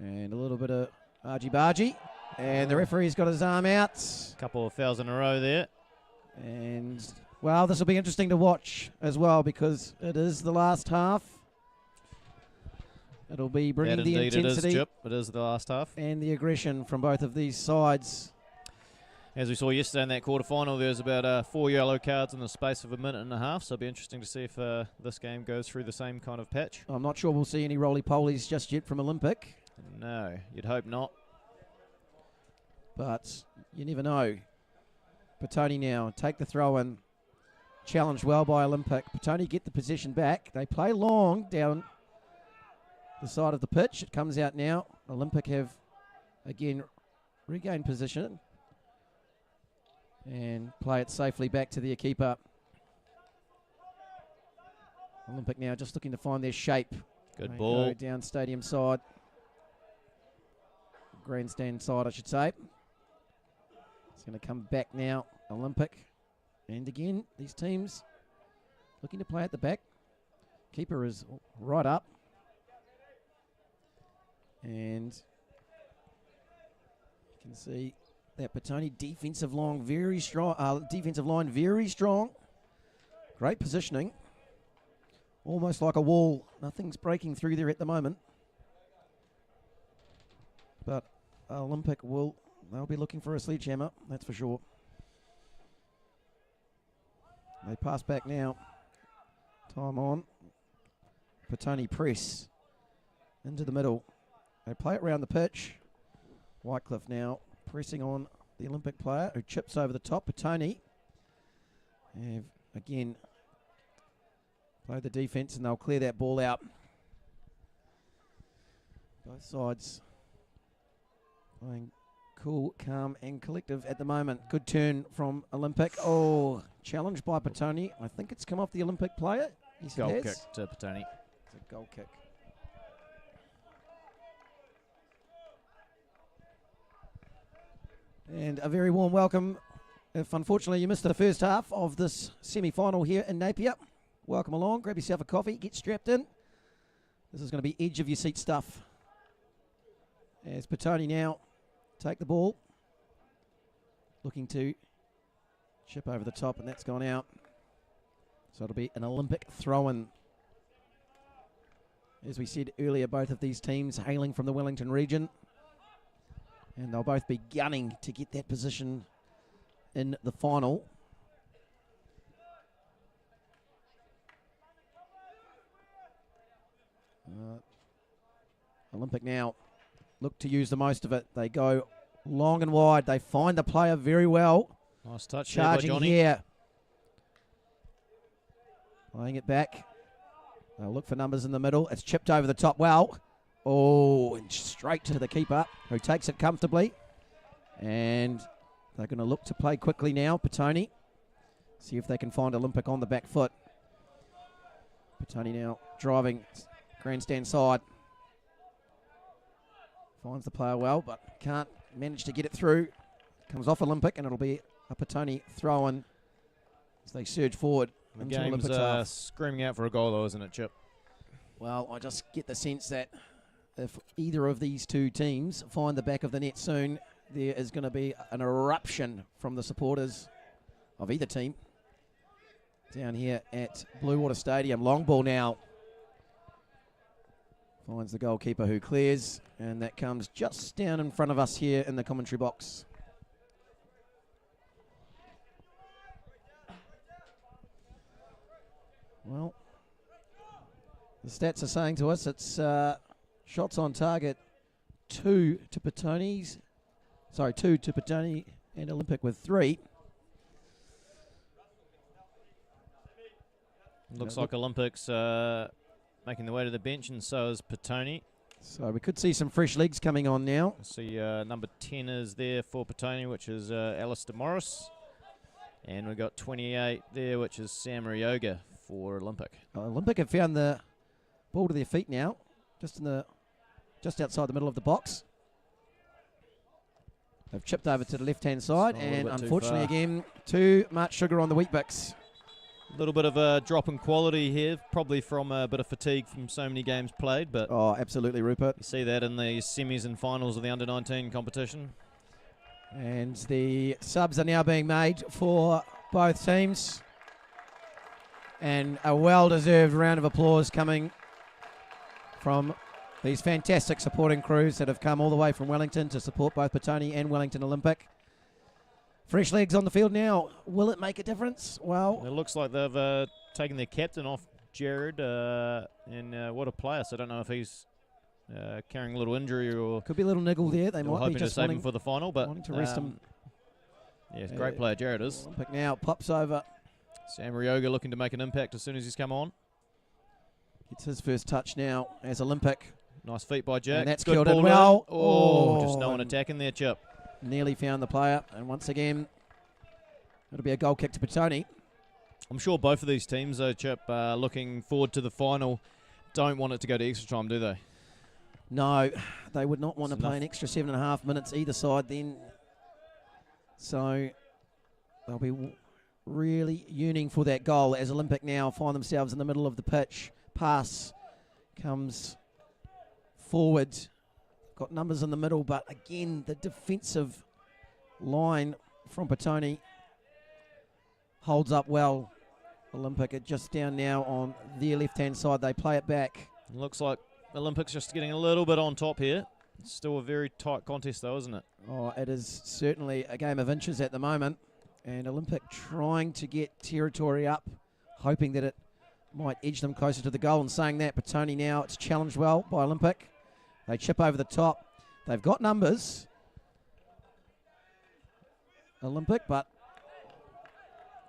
And a little bit of argy-bargy. And the referee's got his arm out. a couple of fouls in a row there. And, well, this will be interesting to watch as well because it is the last half. It'll be bringing the Indeed intensity it is, Chip. It is the last half. and the aggression from both of these sides. As we saw yesterday in that quarterfinal, there was about 4 yellow cards in the space of a minute and a half. So it'll be interesting to see if this game goes through the same kind of patch. I'm not sure we'll see any roly-polies just yet from Olympic, No, you'd hope not. but you never know. Petone now take the throw in. Challenged well by Olympic. Petone get the possession back. They play long down the side of the pitch. It comes out now. Olympic have, again, regained position and play it safely back to their keeper. Olympic now just looking to find their shape. Good They ball. go down stadium side. Grandstand side, I should say. It's going to come back now. Olympic. And again, these teams looking to play at the back. Keeper is right up. And you can see that Petone defensive line very strong. Great positioning. Almost like a wall. Nothing's breaking through there at the moment. But Olympic they'll be looking for a sledgehammer, that's for sure. They pass back now. Time on. Petone press into the middle. They play it around the pitch. Whitecliffe now pressing on the Olympic player who chips over the top. Petone have again play the defence and they'll clear that ball out. Both sides playing cool, calm, and collective at the moment. Good turn from Olympic. Oh, challenged by Petone. I think it's come off the Olympic player. Yes, Goal it kick has. to Petone. It's a goal kick. And a very warm welcome. If unfortunately you missed the first half of this semi-final here in Napier, welcome along. Grab yourself a coffee, get strapped in. This is going to be edge of your seat stuff. As Petone now take the ball, looking to chip over the top, and that's gone out. So it'll be an Olympic throw-in. As we said earlier, both of these teams hailing from the Wellington region, and they'll both be gunning to get that position in the final. Olympic now look to use the most of it. They go long and wide. They find the player very well. Nice touch Charging there by Johnny. here. Playing it back. They'll look for numbers in the middle. It's chipped over the top well. Oh, and straight to the keeper, who takes it comfortably. And they're going to look to play quickly now, Petone. See if they can find Olympic on the back foot. Petone now driving grandstand side. Finds the player well, but can't manage to get it through. Comes off Olympic, and it'll be a Petone throw-in as they surge forward. The game's screaming out for a goal, though, isn't it, Chip? Well, I just get the sense that if either of these two teams find the back of the net soon, there is going to be an eruption from the supporters of either team. Down here at Blue Water Stadium. Long ball now. Finds the goalkeeper who clears, and that comes just down in front of us here in the commentary box. Well, the stats are saying to us it's shots on target, 2 to Petone and Olympic with 3. Looks like Olympics making their way to the bench, and so is Petone. So we could see some fresh legs coming on now. I see number 10 is there for Petone, which is Alistair Morris. And we've got 28 there, which is Sam Ryoga for Olympic. Olympic have found the ball to their feet now, just outside the middle of the box. They've chipped over to the left-hand side, and unfortunately again, too much sugar on the Weet-Bix. A little bit of a drop in quality here, probably from a bit of fatigue from so many games played. But oh, absolutely, Rupert. You see that in the semis and finals of the under-19 competition. And the subs are now being made for both teams. And a well-deserved round of applause coming from these fantastic supporting crews that have come all the way from Wellington to support both Petone and Wellington Olympic. Fresh legs on the field now. Will it make a difference? Well, it looks like they've taken their captain off, Jared, and what a player. So I don't know if he's carrying a little injury or could be a little niggle there. They might hoping be just to save him for the final, but wanting to rest him. Yeah, great player, Jared is. Olympic now pops over. Sam Ryoga looking to make an impact as soon as he's come on. Gets his first touch now as Olympic. Nice feet by Jack. And that's good killed it well. Oh, just no one attacking there, Chip. Nearly found the player, and once again, it'll be a goal kick to Petone. I'm sure both of these teams, though, Chip, looking forward to the final, don't want it to go to extra time, do they? No, they would not want to play an extra 7.5 minutes either side then. So they'll be really yearning for that goal as Olympic now find themselves in the middle of the pitch. Pass comes forward. Got numbers in the middle, but again, the defensive line from Petone holds up well. Olympic are just down now on their left-hand side. They play it back. Looks like Olympics just getting a little bit on top here. It's still a very tight contest, though, isn't it? Oh, it is certainly a game of inches at the moment. And Olympic trying to get territory up, hoping that it might edge them closer to the goal. And saying that, Petone now, it's challenged well by Olympic. They chip over the top. They've got numbers, Olympic, but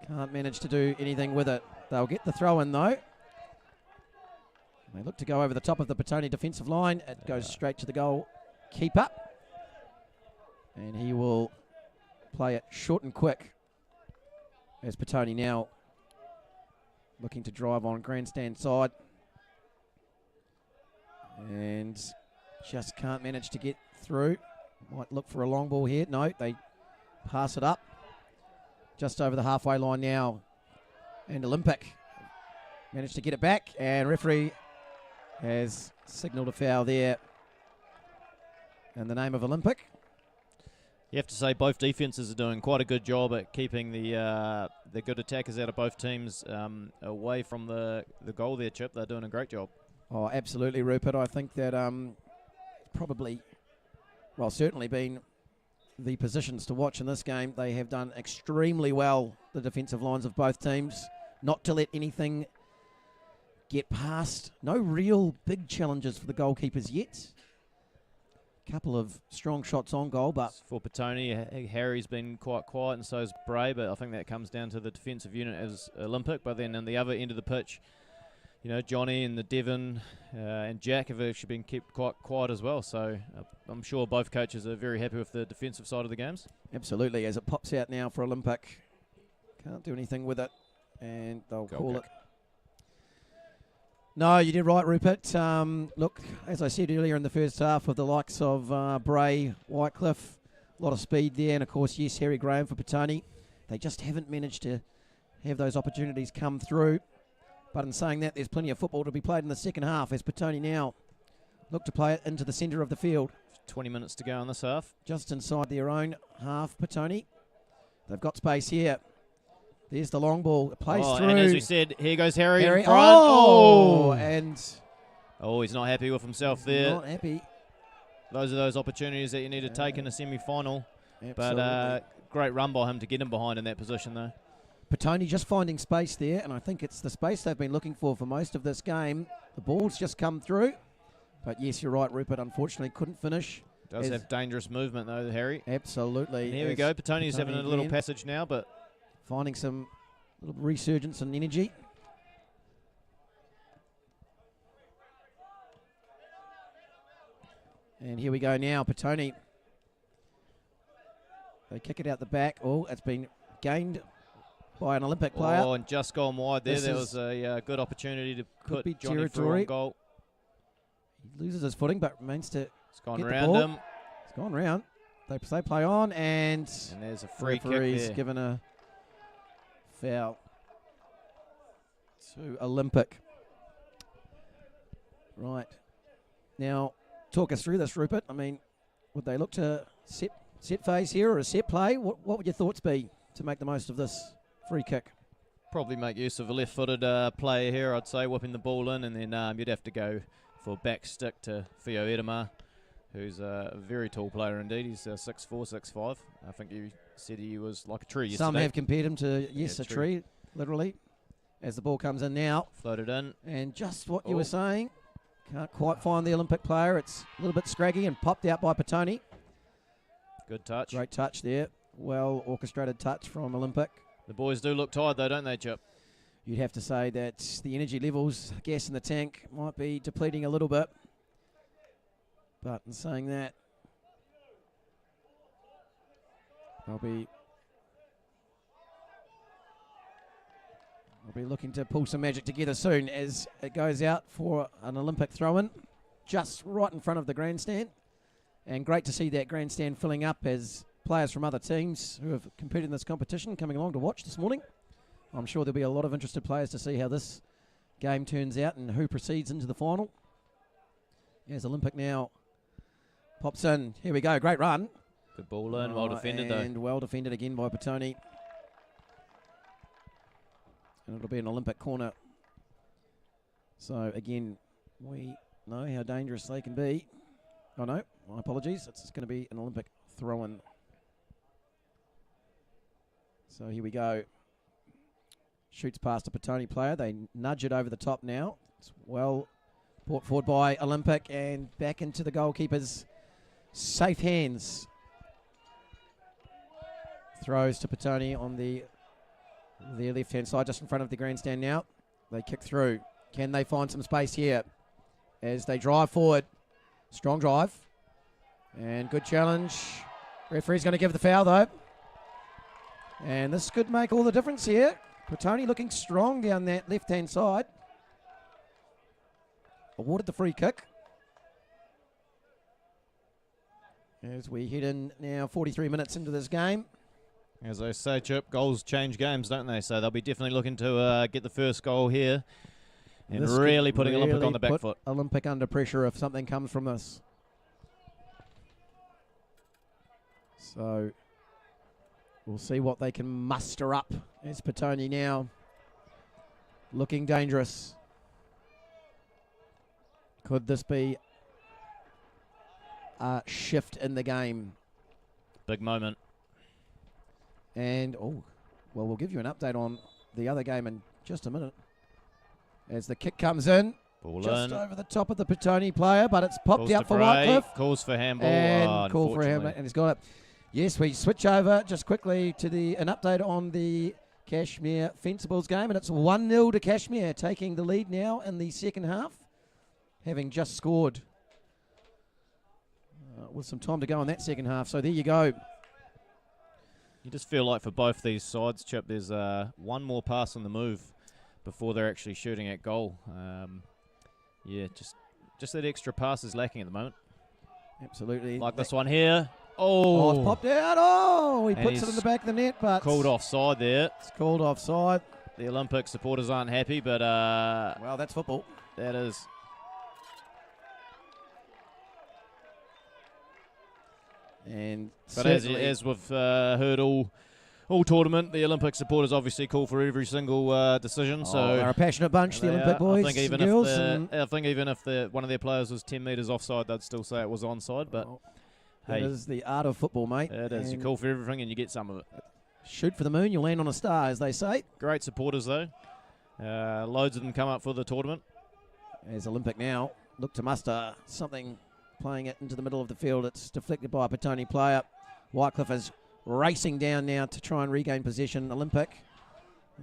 can't manage to do anything with it. They'll get the throw in, though. They look to go over the top of the Petone defensive line. It goes straight to the goal keeper. And he will play it short and quick as Petone now looking to drive on grandstand side. And just can't manage to get through. Might look for a long ball here. No, they pass it up. Just over the halfway line now. And Olympic managed to get it back. And referee has signalled a foul there in the name of Olympic. You have to say both defences are doing quite a good job at keeping the good attackers out of both teams away from the goal there, Chip. They're doing a great job. Oh, absolutely, Rupert. I think that certainly been the positions to watch in this game. They have done extremely well, the defensive lines of both teams, not to let anything get past. No real big challenges for the goalkeepers yet. Couple of strong shots on goal, but for Petone, Harry's been quite quiet and so is Bray, but I think that comes down to the defensive unit as Olympic. But then on the other end of the pitch, you know, Johnny and the Devon and Jack have actually been kept quite quiet as well. So I'm sure both coaches are very happy with the defensive side of the games. Absolutely, as it pops out now for Olympic. Can't do anything with it, and they'll call it. No, you did right, Rupert. Look, as I said earlier in the first half, with the likes of Bray, Whitecliffe, a lot of speed there, and of course, yes, Harry Graham for Petone. They just haven't managed to have those opportunities come through. But in saying that, there's plenty of football to be played in the second half as Petone now look to play it into the centre of the field. 20 minutes to go in this half. Just inside their own half, Petone. They've got space here. There's the long ball. It plays through. And as we said, here goes Harry in front. And he's not happy with himself there. Not happy. Those are those opportunities that you need to take in a semi-final. Absolutely. But great run by him to get him behind in that position, though. Petone just finding space there, and I think it's the space they've been looking for most of this game. The ball's just come through. But yes, you're right, Rupert, unfortunately couldn't finish. Does have dangerous movement, though, Harry. Absolutely. And here we go. Petone's having a little passage now, but finding some little resurgence and energy. And here we go now, Petone. They kick it out the back. Oh, it's been gained by an Olympic player. Oh, and just gone wide there. There was a good opportunity to put Johnny through on goal. He loses his footing, but remains to It's gone around him. It's gone round. They play on, and there's a free kick there. Given a foul to Olympic. Right. Now, talk us through this, Rupert. I mean, would they look to set phase here or a set play? What would your thoughts be to make the most of this free kick? Probably make use of a left-footed player here, I'd say, whipping the ball in, and then you'd have to go for back stick to Theo Edema, who's a very tall player indeed. He's 6'4", 6'5". I think you said he was like a tree yesterday. Some have compared him to, a tree, literally. As the ball comes in now. Floated in. And just what you were saying, can't quite find the Olympic player. It's a little bit scraggy and popped out by Petone. Good touch. Great touch there. Well orchestrated touch from Olympic. The boys do look tired though, don't they, Chip? You'd have to say that the energy levels, gas in the tank, might be depleting a little bit. But in saying that, I'll be looking to pull some magic together soon as it goes out for an Olympic throw-in just right in front of the grandstand. And great to see that grandstand filling up as players from other teams who have competed in this competition coming along to watch this morning. I'm sure there'll be a lot of interested players to see how this game turns out and who proceeds into the final. As Olympic now pops in. Here we go. Great run. Good ball in. Well defended, though. And well defended again by Petone. And it'll be an Olympic corner. So, again, we know how dangerous they can be. Oh, no. My apologies. It's going to be an Olympic throw-in. So, here we go. Shoots past a Petone player. They nudge it over the top now. It's well brought forward by Olympic and back into the goalkeeper's safe hands. Throws to Petone on the left-hand side, just in front of the grandstand now. They kick through. Can they find some space here as they drive forward? Strong drive. And good challenge. Referee's going to give the foul, though. And this could make all the difference here. Petone looking strong down that left-hand side. Awarded the free kick. As we head in now 43 minutes into this game. As I say, Chip, goals change games, don't they? So they'll be definitely looking to get the first goal here. And This really could putting Olympic really on the back put foot. Olympic under pressure if something comes from this. So we'll see what they can muster up as Petone now looking dangerous. Could this be a shift in the game? Big moment. And, well, we'll give you an update on the other game in just a minute. As the kick comes in, Ball just in. over the top of the Petone player, but it's popped Calls out to for Bray, Wycliffe. calls for handball. And call for him, unfortunately. and he's got it. Yes, we switch over just quickly to an update on the Cashmere Fencibles game, and it's 1-0 to Cashmere, taking the lead now in the second half, having just scored with some time to go in that second half. So there you go. You just feel like for both these sides, Chip, there's one more pass on the move before they're actually shooting at goal. Yeah, just that extra pass is lacking at the moment. Absolutely. Like this one here. Oh, it's popped out. Oh, he And puts it in he's the back of the net, but Called offside there. it's called offside. The Olympic supporters aren't happy, but Well, that's football. that is. And But as certainly- we've heard all tournament, the Olympic supporters obviously call for every single decision. So they're a passionate bunch, the they Olympic are. boys I think even and girls. if one of their players was 10 metres offside, they'd still say it was onside. But That hey, is the art of football, mate. it is. You And call for everything and you get some of it. shoot for the moon, you'll land on a star, as they say. Great supporters though. Loads of them come up for the tournament. As Olympic now look to muster something, playing it into the middle of the field. It's deflected by a Petone player. Wycliffe is racing down now to try and regain possession. Olympic,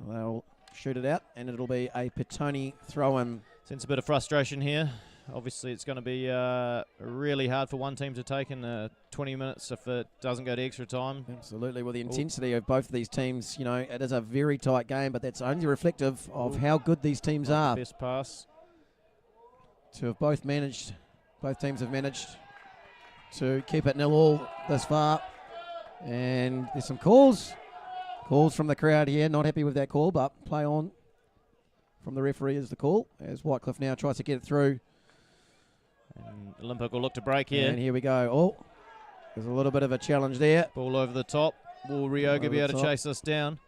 they'll shoot it out, and it'll be a Petone throw-in. Sense a bit of frustration here. Obviously, it's going to be really hard for one team to take in 20 minutes if it doesn't go to extra time. Absolutely. Well, the intensity of both of these teams, you know, it is a very tight game, but that's only reflective of how good these teams are. Best pass. To have both teams have managed to keep it 0-0 this far. And there's some calls from the crowd here. Not happy with that call, but play on from the referee is the call, as Wycliffe now tries to get it through. And Olympic will look to break here. And here we go. Oh, there's a little bit of a challenge there. Ball over the top. Will Ryoga be able to chase this down?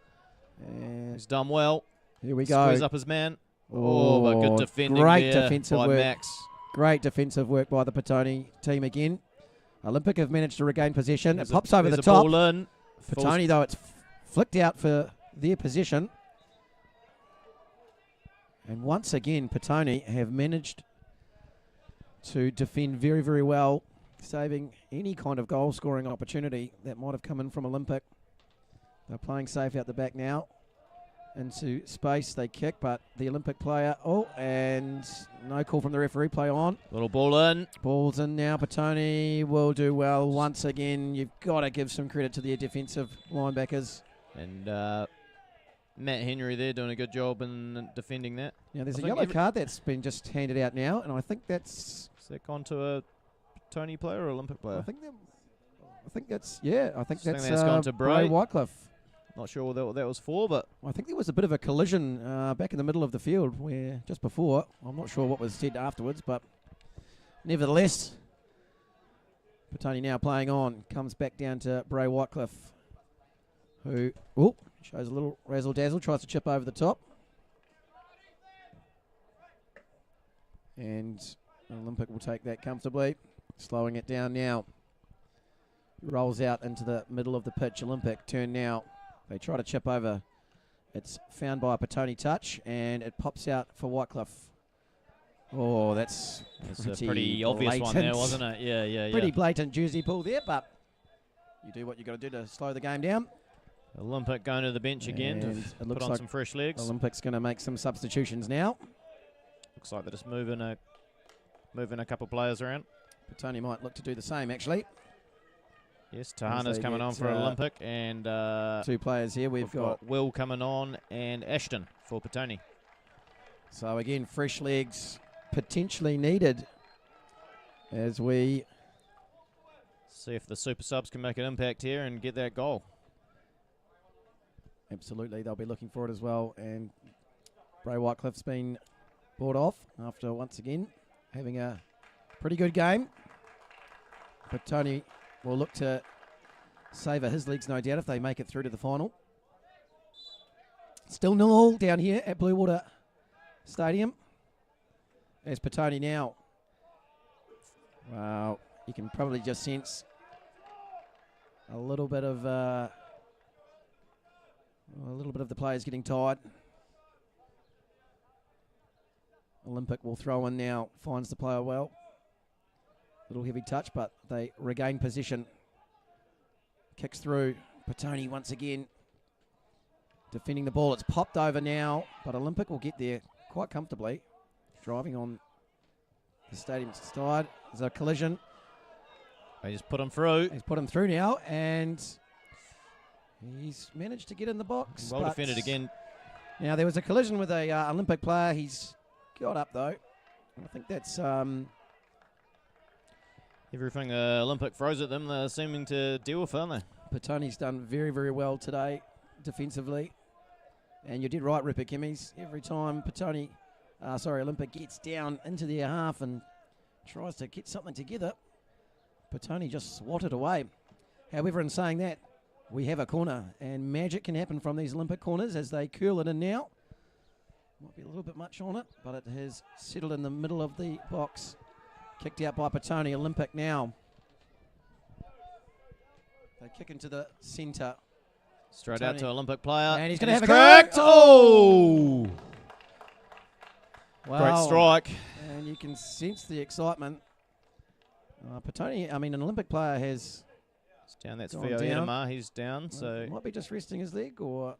And He's done well. here we go. Squeeze up his man. Oh, but good defending great there defensive by work. Max. Great defensive work by the Petone team again. Olympic have managed to regain possession. There's It pops over the there's a top. ball in. Petone, though, it's flicked out for their position. And once again, Petone have managed to defend very, very well, saving any kind of goal-scoring opportunity that might have come in from Olympic. They're playing safe out the back now. Into space, they kick, but the Olympic player, and no call from the referee, play on. Little ball in. Ball's in now. Petone will do well once again. You've got to give some credit to their defensive linebackers. And Matt Henry there doing a good job in defending that. Now, there's I a think yellow card that's been just handed out now, and I think that's... Is that gone to a Tony player or Olympic player? I think that's gone to Bray Bray. Wycliffe. Not sure what that was for, but I think there was a bit of a collision back in the middle of the field where just before. I'm not sure what was said afterwards, but nevertheless, Petone now playing on. Comes back down to Bray Wycliffe, who shows a little razzle-dazzle, tries to chip over the top. And Olympic will take that comfortably, slowing it down now. Rolls out into the middle of the pitch. Olympic turn now. They try to chip over. It's found by a Petone touch, and it pops out for Wycliffe. Oh, that's it's a pretty obvious one there, wasn't it? Yeah. Pretty blatant jersey pull there, but you do what you got to do to slow the game down. Olympic going to the bench again And to it put looks on like some fresh legs. Olympic's going to make some substitutions now. Looks like they're just moving a couple players around. Petone might look to do the same, actually. Yes, Tahana's they coming get, on for Olympic, and 2 players here. We've got Will coming on and Ashton for Petone. So again, fresh legs potentially needed as we see if the super subs can make an impact here and get that goal. Absolutely, they'll be looking for it as well. And Bray Whitecliffe's been brought off after once again having a pretty good game. But Tony will look to savour his legs, no doubt, if they make it through to the final. Still 0-0 down here at Bluewater Stadium. As Petone now. Wow, you can probably just sense a little bit of the players getting tired. Olympic will throw in now, finds the player well. Little heavy touch, but they regain position. Kicks through. Petone once again defending the ball. It's popped over now, but Olympic will get there quite comfortably. Driving on the stadium's side. There's a collision. They just put him through. He's put him through now, and he's managed to get in the box. Well defended again. Now, there was a collision with a Olympic player. He's got up, though. I think that's... everything Olympic throws at them, they're seeming to deal with, aren't they? Petone's done very, very well today defensively. And you did right, Ripper Kimmies. Every time Olympic gets down into their half and tries to get something together, Petone just swatted away. However, in saying that, we have a corner, and magic can happen from these Olympic corners as they curl it in now. Might be a little bit much on it, but it has settled in the middle of the box. Kicked out by Petone. Olympic now. They kick into the centre. Straight Petone out to Olympic player. And he's going to have a cracked. go. Oh! Wow. Great strike. And you can sense the excitement. Petone, an Olympic player has... It's down, that's gone Fio down. Edema. He's down, so... Might be just resting his leg, or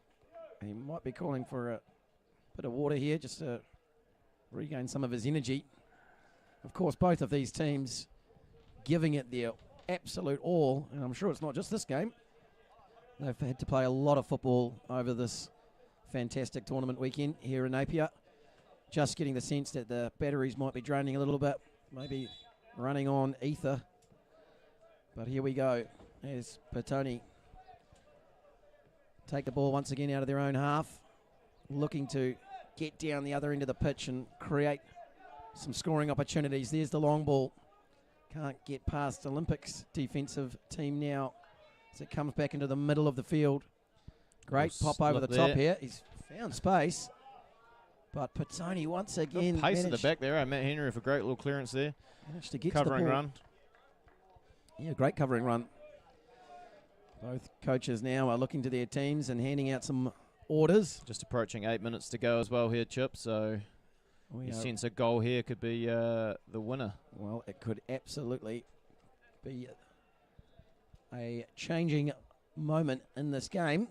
he might be calling for a bit of water here just to regain some of his energy. Of course, both of these teams giving it their absolute all, and I'm sure it's not just this game. They've had to play a lot of football over this fantastic tournament weekend here in Napier. Just getting the sense that the batteries might be draining a little bit, maybe running on ether. But here we go, as Petone take the ball once again out of their own half, looking to get down the other end of the pitch and create some scoring opportunities. There's the long ball. Can't get past Olympics' defensive team now as it comes back into the middle of the field. Great pop over the top here. He's found space. But Petone once again good pace at the back there. Matt Henry with a great little clearance there. Managed to get covering to the ball. run. Yeah, great covering run. Both coaches now are looking to their teams and handing out some orders. Just approaching 8 minutes to go as well here, Chip. So you sense a goal here could be the winner. Well, it could absolutely be a changing moment in this game.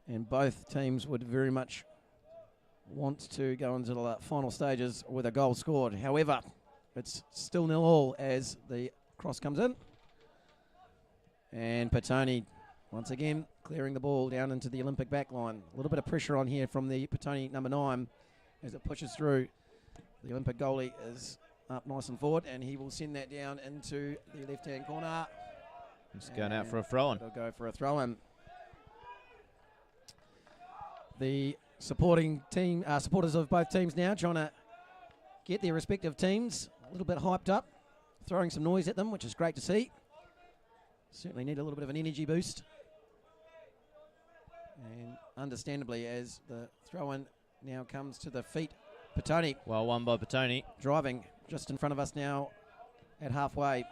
And both teams would very much want to go into the final stages with a goal scored. However, it's still 0-0 as the cross comes in. And Petone, once again, clearing the ball down into the Olympic back line. A little bit of pressure on here from the Petone number 9 as it pushes through. The Olympic goalie is up nice and forward, and he will send that down into the left-hand corner. He's going out for a throw-in. They'll go for a throw-in. The supporting team, supporters of both teams now trying to get their respective teams a little bit hyped up, throwing some noise at them, which is great to see. Certainly need a little bit of an energy boost. And understandably, as the throw-in now comes to the feet, Petone. Well won by Petone. Driving just in front of us now at halfway.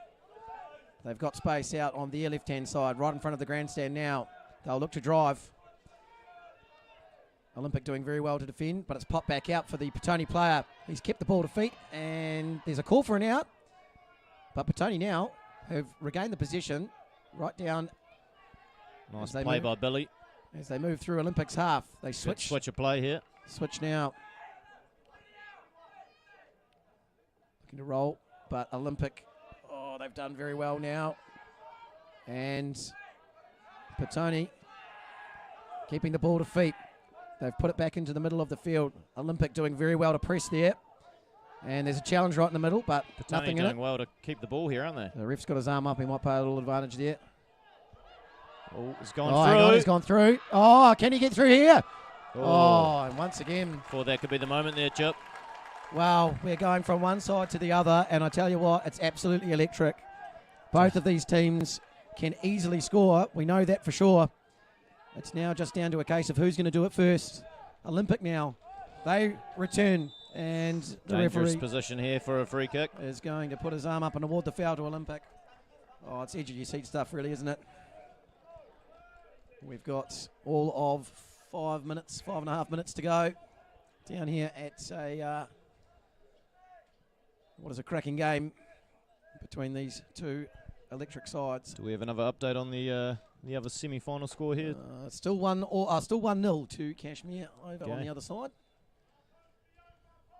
They've got space out on their left-hand side, right in front of the grandstand now. They'll look to drive. Olympic doing very well to defend, but it's popped back out for the Petone player. He's kept the ball to feet, and there's a call for an out. But Petone now have regained the position right down. Nice play by Billy. As they move through Olympic's half, they switch. Good switch of play here. Switch now. Looking to roll, but Olympic, they've done very well now. And Petone keeping the ball to feet. They've put it back into the middle of the field. Olympic doing very well to press there. And there's a challenge right in the middle, but Petone nothing in it. doing well to keep the ball here, aren't they? The ref's got his arm up. He might pay a little advantage there. Oh, it's gone Oh, through. hang on, he's gone through. Oh, can he get through here? Oh, Oh, and once again, thought that could be the moment there, Chip. wow, we're going from one side to the other, and I tell you what, it's absolutely electric. Both of these teams can easily score. We know that for sure. It's now just down to a case of who's going to do it first. Olympic now. They return, and the Dangerous referee position here for a free kick. is going to put his arm up and award the foul to Olympic. Oh, it's edge of your seat stuff, really, isn't it? We've got all of 5.5 minutes to go down here at a what is a cracking game between these two electric sides. Do we have another update on the other semi-final score here? Still 1-0 to Kashmir over on Okay. the other side.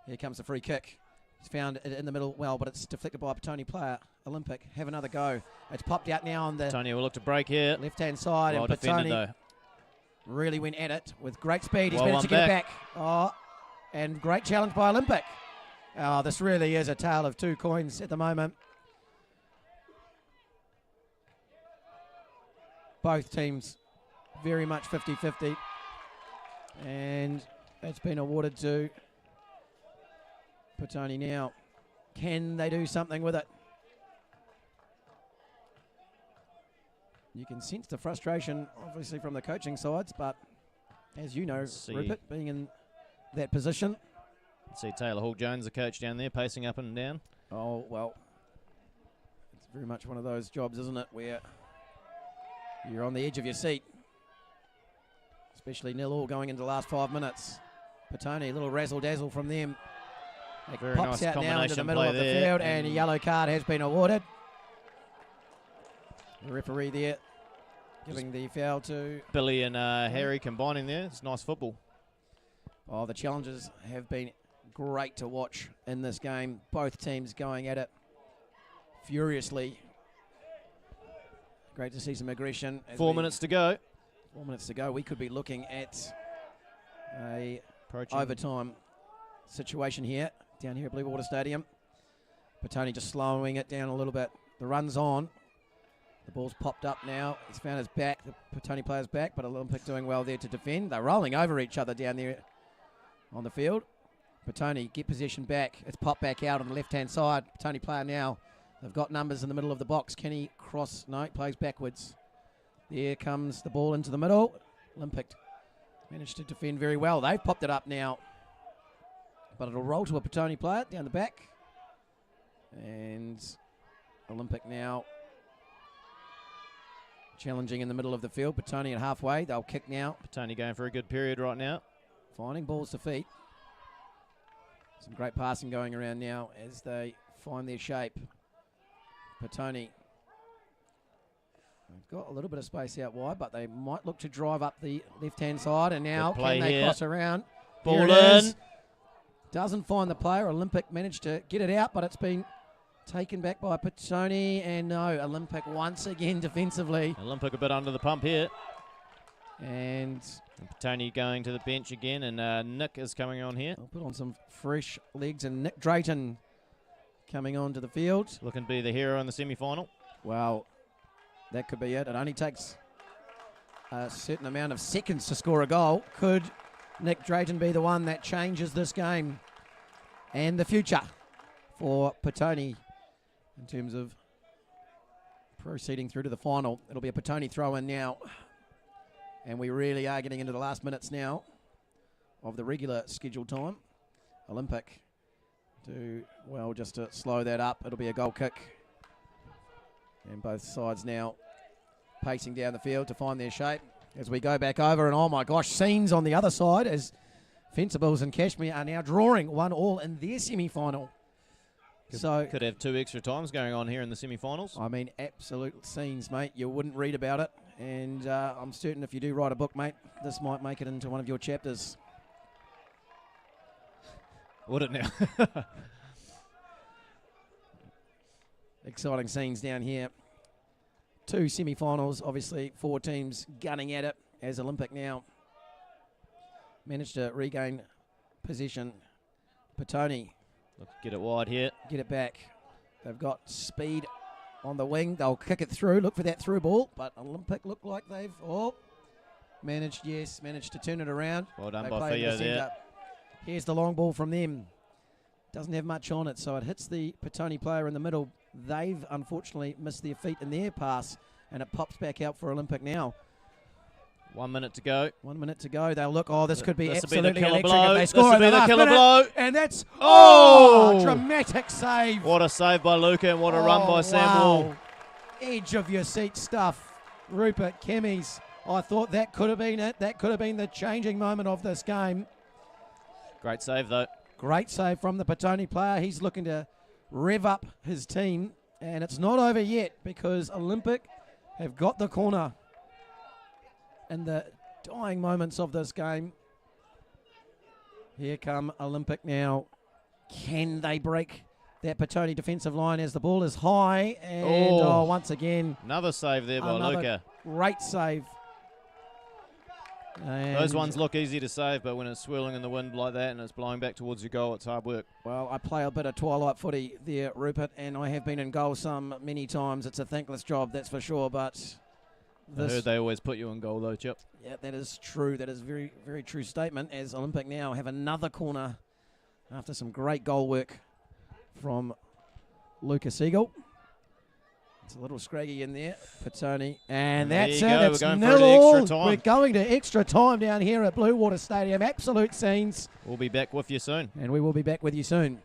Here comes the free kick. He's found it in the middle well, but it's deflected by a Petone player. Olympic have another go. It's popped out now on the Tony will look to break here. left-hand side, Well and defended Petone though. really went at it with great speed. He's Well managed to won get it back. Oh, and great challenge by Olympic. Oh, this really is a tale of two coins at the moment. Both teams very much 50-50. And it's been awarded to Petone now. Can they do something with it? You can sense the frustration, obviously, from the coaching sides, but as you know, Let's see. Rupert, being in that position. See Taylor Hall-Jones, the coach down there, pacing up and down. Oh, well, it's very much one of those jobs, isn't it, where you're on the edge of your seat, especially 0-0 going into the last 5 minutes. Petone, a little razzle-dazzle from them. It Very pops nice out now into the combination middle play of the there, field, and a yellow card has been awarded. The referee there giving the foul to... Billy and Harry combining there. It's nice football. Oh, the challenges have been great to watch in this game. Both teams going at it furiously. Great to see some aggression. 4 minutes to go. 4 minutes to go. We could be looking at a Approaching. overtime situation here, down here at Blue Water Stadium. Petone just slowing it down a little bit. The run's on. The ball's popped up now. He's found his back, the Petone player's back, but Olympic doing well there to defend. They're rolling over each other down there on the field. Petone get possession back. It's popped back out on the left-hand side. Petone player now. They've got numbers in the middle of the box. Can he cross? No, he plays backwards. There comes the ball into the middle. Olympic managed to defend very well. They've popped it up now. But it'll roll to a Petone player down the back. And Olympic now challenging in the middle of the field. Petone at halfway. They'll kick now. Tony going for a good period right now. Finding balls to feet. Some great passing going around now as they find their shape. Petone. They've got a little bit of space out wide, but they might look to drive up the left-hand side. And now Good play can they here. cross around? Ball Here it is. in. Doesn't find the player. Olympic managed to get it out, but it's been taken back by Petone. And no, Olympic once again defensively. Olympic a bit under the pump here. And Tony going to the bench again, and Nick is coming on here. I'll put on some fresh legs, and Nick Drayton coming onto the field. Looking to be the hero in the semi-final. Well, that could be it. It only takes a certain amount of seconds to score a goal. Could Nick Drayton be the one that changes this game and the future for Petone in terms of proceeding through to the final? It'll be a Petone throw-in now. And we really are getting into the last minutes now of the regular scheduled time. Olympic do well just to slow that up. It'll be a goal kick. And both sides now pacing down the field to find their shape as we go back over. And oh my gosh, scenes on the other side as Fencibles and Kashmir are now drawing 1-1 in their semi-final. Could have 2 extra times going on here in the semi-finals. I mean, absolute scenes, mate. You wouldn't read about it. And I'm certain if you do write a book, mate, this might make it into one of your chapters. Would it now? Exciting scenes down here. two semi-finals, obviously 4 teams gunning at it as Olympic now managed to regain possession. Petone, Get it wide here. get it back. They've got speed on the wing. They'll kick it through, look for that through ball, but Olympic look like they've managed to turn it around. Well done They by play to Theo the there. centre. Here's the long ball from them. Doesn't have much on it, so it hits the Petone player in the middle. They've unfortunately missed their feet in their pass, and it pops back out for Olympic now. 1 minute to go. 1 minute to go. They'll look, this could be This'll be absolutely the killer electric blow. if they score in the This'll be the last killer minute. blow. And that's, Oh! dramatic save. What a save by Luca and what a run by Sam Wall. Edge of your seat stuff. Rupert Kemmies. I thought that could have been it. That could have been the changing moment of this game. Great save though. Great save from the Petone player. He's looking to rev up his team. And it's not over yet because Olympic have got the corner in the dying moments of this game. Here come Olympic now. Can they break that Petone defensive line as the ball is high? And once again, Another save there by Luca. great save. And Those ones look easy to save, but when it's swirling in the wind like that and it's blowing back towards your goal, it's hard work. Well, I play a bit of twilight footy there, Rupert, and I have been in goal many times. It's a thankless job, that's for sure, but I heard they always put you in goal though, Chip. yeah, that is true. That is a very, very true statement, as Olympic now have another corner after some great goal work from Lucas Siegel. It's a little scraggy in there, Petone, and There that's you it. go. It's We're going for nil the all. extra time. We're going to extra time down here at Blue Water Stadium. Absolute scenes, We'll be back with you soon. and we will be back with you soon.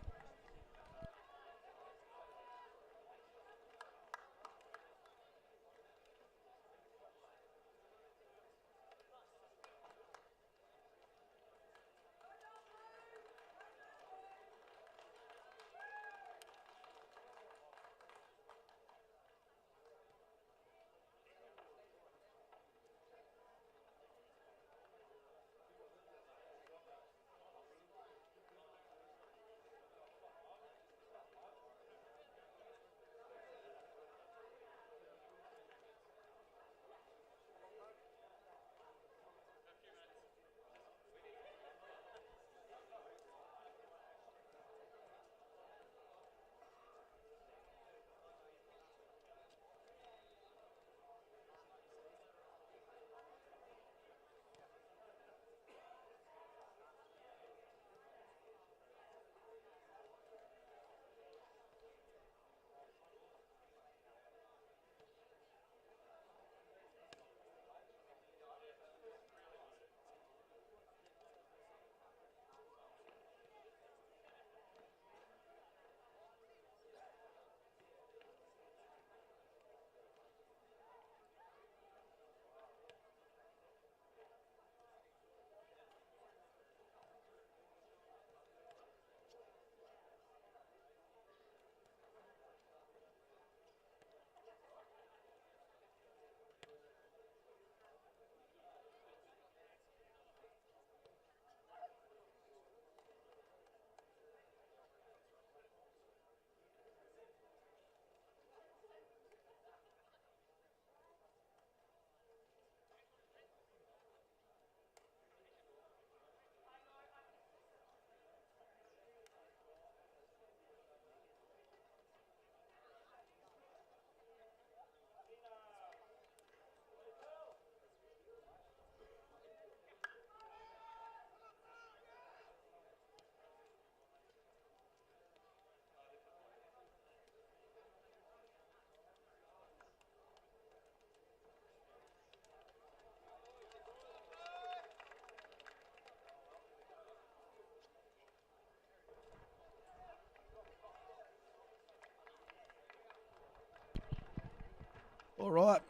All right.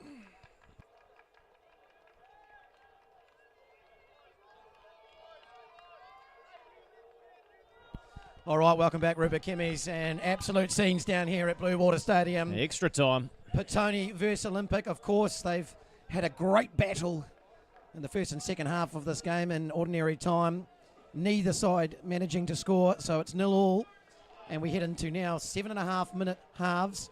All right, welcome back, Rupert Kemmies, and absolute scenes down here at Blue Water Stadium. Extra time. Petone versus Olympic, of course, they've had a great battle in the first and second half of this game in ordinary time. Neither side managing to score, so it's 0-0, and we head into now 7.5-minute halves.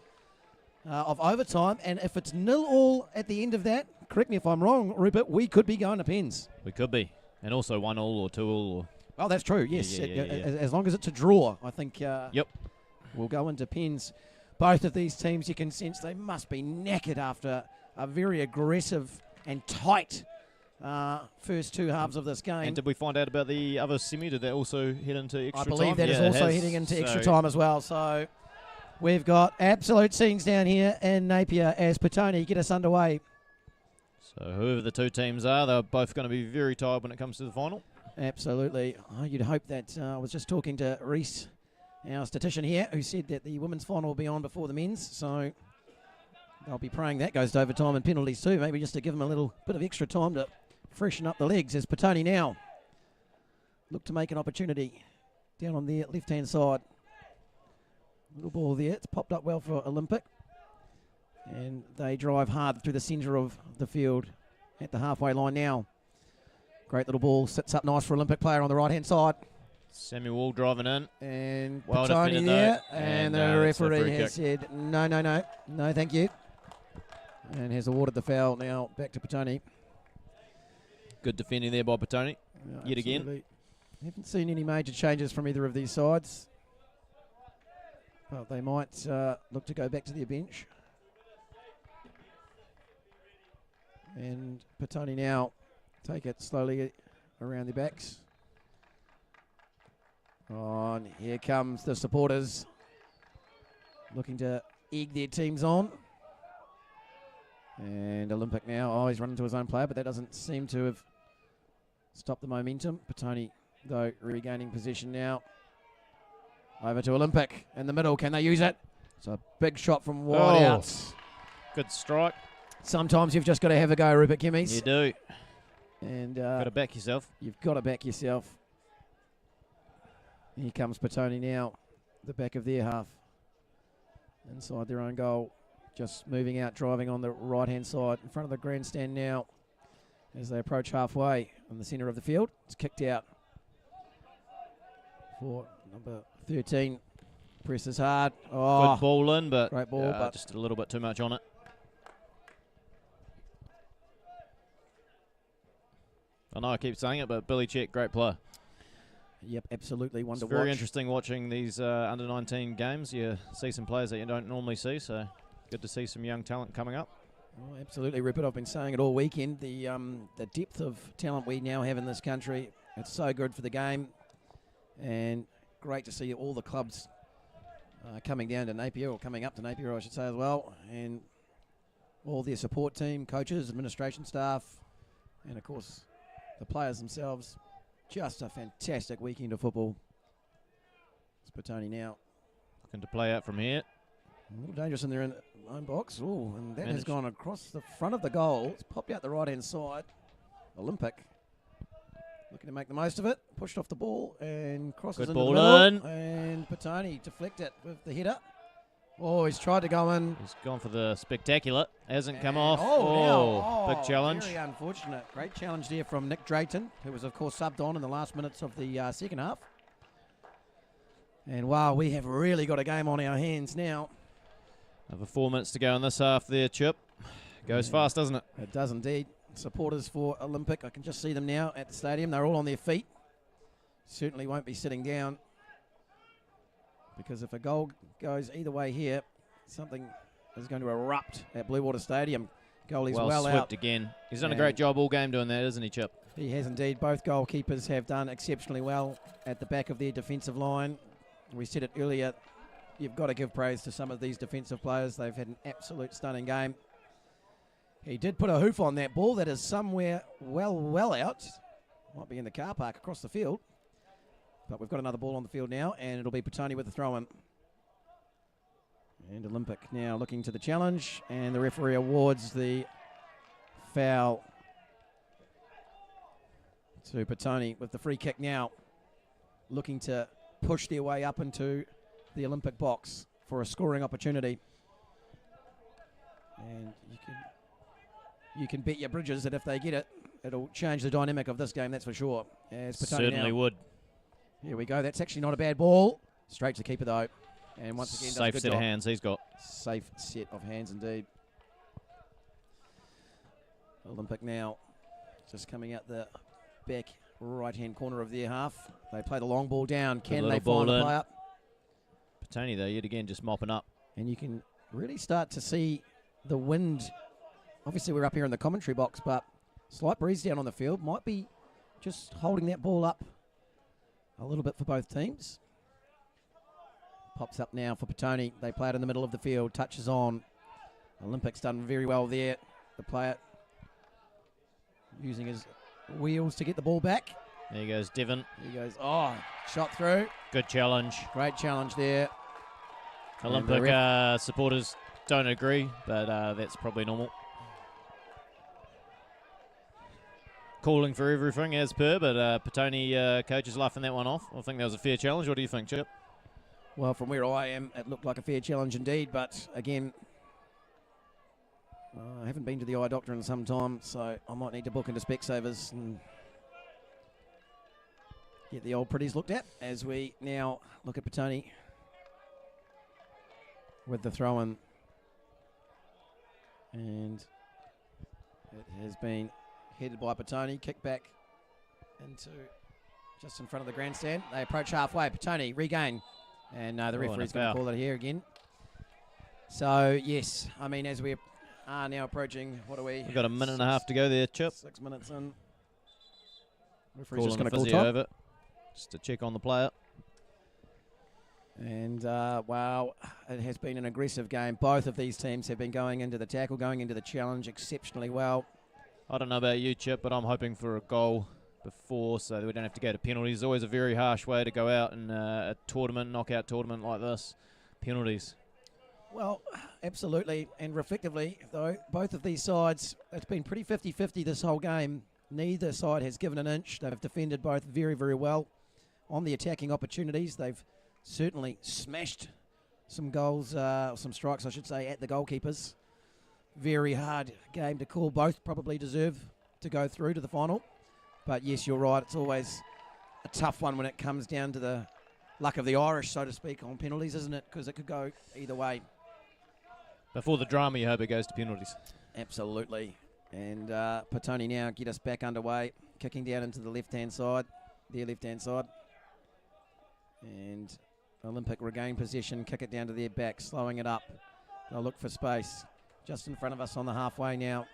of overtime. And if it's 0-0 at the end of that, correct me if I'm wrong, Rupert, we could be going to pens. We could be. And also 1-1 or 2-2 or... Oh, that's true, yes. Yeah. As long as it's a draw, I think Yep. we'll go into pens. Both of these teams, you can sense they must be knackered after a very aggressive and tight first two halves of this game. And did we find out about the other semi? Did that also head into extra I time? believe that is also heading into extra time as well. So we've got absolute scenes down here in Napier as Petone get us underway. So whoever the two teams are, they're both going to be very tired when it comes to the final. Absolutely. Oh, you'd hope that. I was just talking to Reese, our statistician here, who said that the women's final will be on before the men's. So I'll be praying that goes to overtime and penalties too, maybe just to give them a little bit of extra time to freshen up the legs. As Petone now look to make an opportunity down on the left-hand side. Little ball there. It's popped up well for Olympic. And they drive hard through the centre of the field at the halfway line now. Great little ball. Sits up nice for Olympic player on the right-hand side. Samuel Wall driving in. And well Petone there. though. And the it's a referee free has kick. said, no, thank you. And has awarded the foul. Now back to Petone. Good defending there by Petone. Yeah, Yet again. absolutely. Haven't seen any major changes from either of these sides. But they might look to go back to their bench. And Petone now take it slowly around the backs. On, here comes the supporters looking to egg their teams on. And Olympic now, oh, he's running to his own player, but that doesn't seem to have stopped the momentum. Petone, though, regaining possession now. Over to Olympic in the middle. Can they use it? It's a big shot from wide out. Good strike. Sometimes you've just got to have a go, Rupert Kimmies. You do. And Got to back yourself. you've got to back yourself. Here comes Petone now, the back of their half. Inside their own goal. Just moving out, driving on the right-hand side. In front of the grandstand now as they approach halfway in the centre of the field. It's kicked out for number 13. Presses hard. Oh, Good ball in, but, great ball, but just a little bit too much on it. I know I keep saying it, but Billy Check, great player. yep, absolutely one It's to very watch. interesting watching these under-19 games. You see some players that you don't normally see, so good to see some young talent coming up. Oh, absolutely, Rupert. I've been saying it all weekend. The depth of talent we now have in this country, it's so good for the game. And great to see all the clubs coming down to Napier, or coming up to Napier, I should say, as well. And all their support team, coaches, administration staff, and, of course, the players themselves. Just a fantastic weekend of football. It's Petone now. Looking to play out from here. A little dangerous in their own box. Oh, and that has Managed. gone across the front of the goal. It's popped out the right-hand side. Olympic looking to make the most of it. Pushed off the ball and crosses Good into ball the in. middle. And Petone deflect it with the header. Oh, he's tried to go in. He's gone for the spectacular. Hasn't come And- off. now. Big challenge. Very unfortunate. Great challenge there from Nick Drayton, who was, of course, subbed on in the last minutes of the second half. And, wow, we have really got a game on our hands now. Another 4 minutes to go in this half there, Chip. Goes fast, doesn't it? It does indeed. Supporters for Olympic, I can just see them now at the stadium. They're all on their feet. Certainly won't be sitting down, because if a goal goes either way here, something is going to erupt at Blue Water Stadium. Goalie's well swept out. again. He's done a And- great job all game doing that, isn't he, Chip? He has indeed. Both goalkeepers have done exceptionally well at the back of their defensive line. We said it earlier, you've got to give praise to some of these defensive players. They've had an absolute stunning game. He did put a hoof on that ball that is somewhere well out. Might be in the car park across the field. But we've got another ball on the field now, and it'll be Petone with the throw-in. And Olympic now looking to the challenge, and the referee awards the foul to Petone with the free kick now, looking to push their way up into the Olympic box for a scoring opportunity. And you can bet your bridges that if they get it, it'll change the dynamic of this game, that's for sure. As Petone Certainly now. would. Here we go. That's actually not a bad ball. Straight to keeper though. And once again, does a Safe good set job. of hands he's got. Safe set of hands indeed. Olympic now just coming out the back right-hand corner of their half. They play the long ball down. Can they find the play up? Petone, though, yet again, just mopping up. And you can really start to see the wind. Obviously, we're up here in the commentary box, but slight breeze down on the field. Might be just holding that ball up a little bit for both teams. Pops up now for Petone. They play it in the middle of the field. Touches on. Olympic's done very well there. The player using his wheels to get the ball back. There goes Devon. He goes, oh, shot through. Good challenge. Great challenge there. Olympic supporters don't agree, but that's probably normal. Calling for everything as per, but Petone coach is laughing that one off. I think that was a fair challenge. What do you think, Chip? Well, from where I am, it looked like a fair challenge indeed, but again, I haven't been to the eye doctor in some time, so I might need to book into Specsavers and get the old pretties looked at as we now look at Petone with the throw-in. And it has been headed by Petone, kicked back into just in front of the grandstand. They approach halfway. Petone regain. And the referee's going to call it here again. So, yes, I mean, as we are now approaching, what are we? We've got a minute and a half to go there, Chip. 6 minutes in. Referee's just going to call time. Over, just to check on the player. And, wow, it has been an aggressive game. Both of these teams have been going into the tackle, going into the challenge exceptionally well. I don't know about you, Chip, but I'm hoping for a goal before so that we don't have to go to penalties. It's always a very harsh way to go out in a tournament, knockout tournament like this. Penalties. Well, absolutely. And reflectively, though, both of these sides, it's been pretty 50-50 this whole game. Neither side has given an inch. They've defended both very, very well on the attacking opportunities. They've certainly smashed some goals, some strikes, I should say, at the goalkeepers. Very hard game to call. Both probably deserve to go through to the final. But yes, you're right. It's always a tough one when it comes down to the luck of the Irish, so to speak, on penalties, isn't it? Because it could go either way. Before the drama, you hope it goes to penalties. Absolutely. And Petone now get us back underway, kicking down into the left-hand side, their left-hand side. And Olympic regain possession, kick it down to their back, slowing it up. They'll look for space. Just in front of us on the halfway now.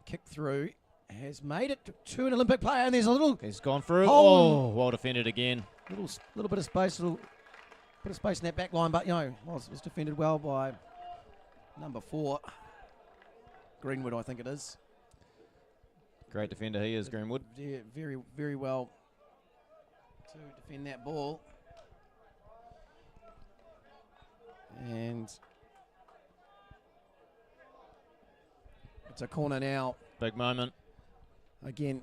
Kick through. Has made it to an Olympic player, and there's a little. He's gone through. Oh, well defended again. Little bit of space, little bit of space in that back line, but was defended well by number 4, Greenwood, I think it is. Great defender he is, Greenwood. Yeah, very, very well to defend that ball. And it's a corner now. Big moment. Again,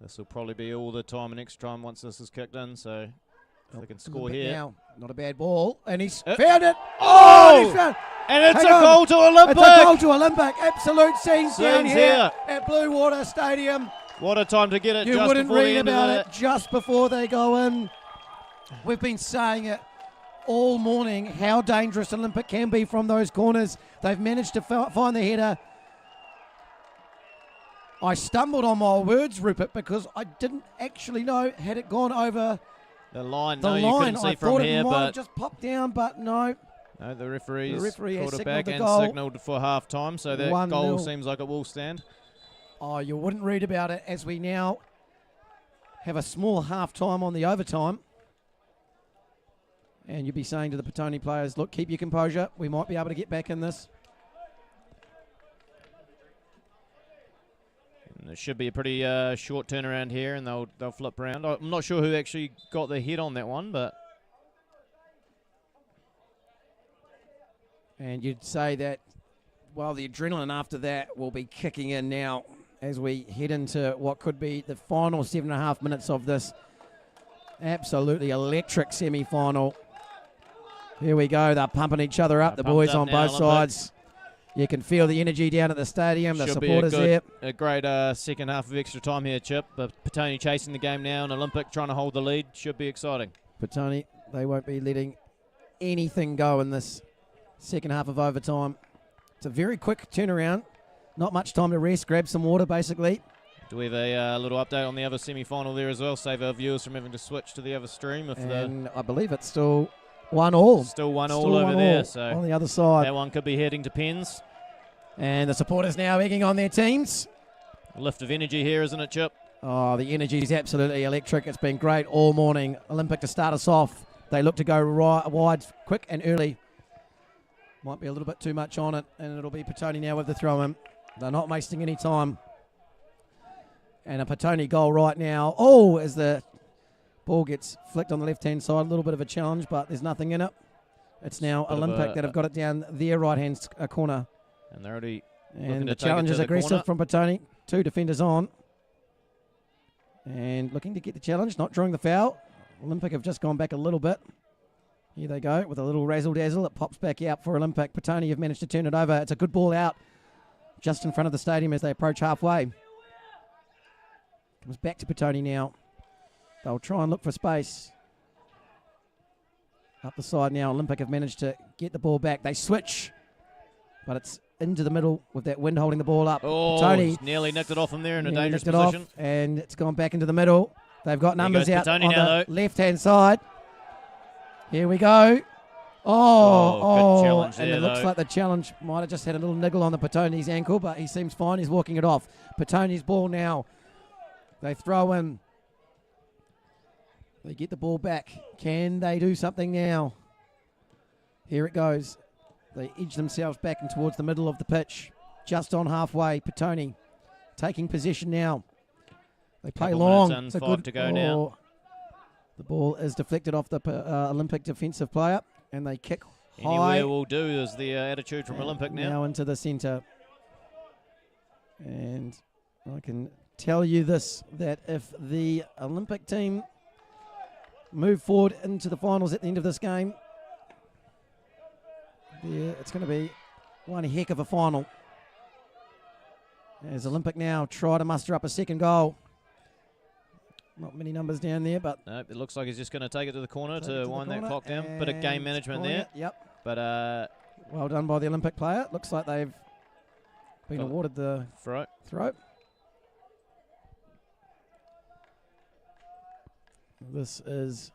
this will probably be all the time and extra time once this is kicked in, so if they can score here. Now. Not a bad ball, and he's found it. Oh! And it's a goal to Olympic! It's a goal to Olympic. Absolute scenes down here at Blue Water Stadium. What a time to get it. You wouldn't read about it just before they go in. We've been saying it all morning, how dangerous Olympic can be from those corners. They've managed to find the header. I stumbled on my words, Rupert, because I didn't actually know had it gone over the line. The line. You couldn't see I from thought here, it might but have just popped down, but no. No, the referee has called it back and goal. signalled for half time, so that 1-0. goal seems like it will stand. Oh, you wouldn't read about it as we now have a small half time on the overtime. And you'd be saying to the Petone players, look, keep your composure. We might be able to get back in this. And it should be a pretty short turnaround here, and they'll flip around. I'm not sure who actually got the head on that one, but... And you'd say that, well, the adrenaline after that will be kicking in now as we head into what could be the final 7.5 minutes of this absolutely electric semi-final. Here we go. They're pumping each other up, the boys on both sides. You can feel the energy down at the stadium, the supporters there. A great second half of extra time here, Chip. But Petone chasing the game now, and Olympic trying to hold the lead. Should be exciting. Petone, they won't be letting anything go in this second half of overtime. It's a very quick turnaround. Not much time to rest, grab some water basically. Do we have a little update on the other semi-final there as well? Save our viewers from having to switch to the other stream. And I believe it's still 1-1. Still 1-1 over there. So on the other side. That one could be heading to pens. And the supporters now egging on their teams. A lift of energy here, isn't it, Chip? Oh, the energy is absolutely electric. It's been great all morning. Olympic to start us off. They look to go wide, quick and early. Might be a little bit too much on it, and it'll be Petone now with the throw-in. They're not wasting any time. And a Petone goal right now. Oh, as the ball gets flicked on the left-hand side. A little bit of a challenge, but there's nothing in it. It's now Olympic that have got it down their right-hand corner. And they're already and the challenge is aggressive from Petone. 2 defenders on. And looking to get the challenge, not drawing the foul. Olympic have just gone back a little bit. Here they go with a little razzle-dazzle. It pops back out for Olympic. Petone have managed to turn it over. It's a good ball out just in front of the stadium as they approach halfway. Comes back to Petone now. They'll try and look for space. Up the side now. Olympic have managed to get the ball back. They switch, but it's into the middle with that wind holding the ball up. Oh, Petone nearly nicked it off him there in a dangerous position. And it's gone back into the middle. They've got numbers out on the left-hand side. Here we go. Good challenge and there, it looks like the challenge might have just had a little niggle on the Petone's ankle, but he seems fine. He's walking it off. Petone's ball now. They throw in. They get the ball back. Can they do something now? Here it goes. They edge themselves back and towards the middle of the pitch. Just on halfway. Petone taking possession now. They play long. It's a good to go now. The ball is deflected off the Olympic defensive player, and they kick high. Anywhere will do is the attitude from Olympic now. Now into the centre. And I can tell you this, that if the Olympic team move forward into the finals at the end of this game, it's going to be one heck of a final. As Olympic now try to muster up a second goal. Not many numbers down there, but... No, it looks like he's just going to take it to the corner to wind that clock down. Bit of game management there. Yep. But well done by the Olympic player. Looks like they've been awarded the throw. This is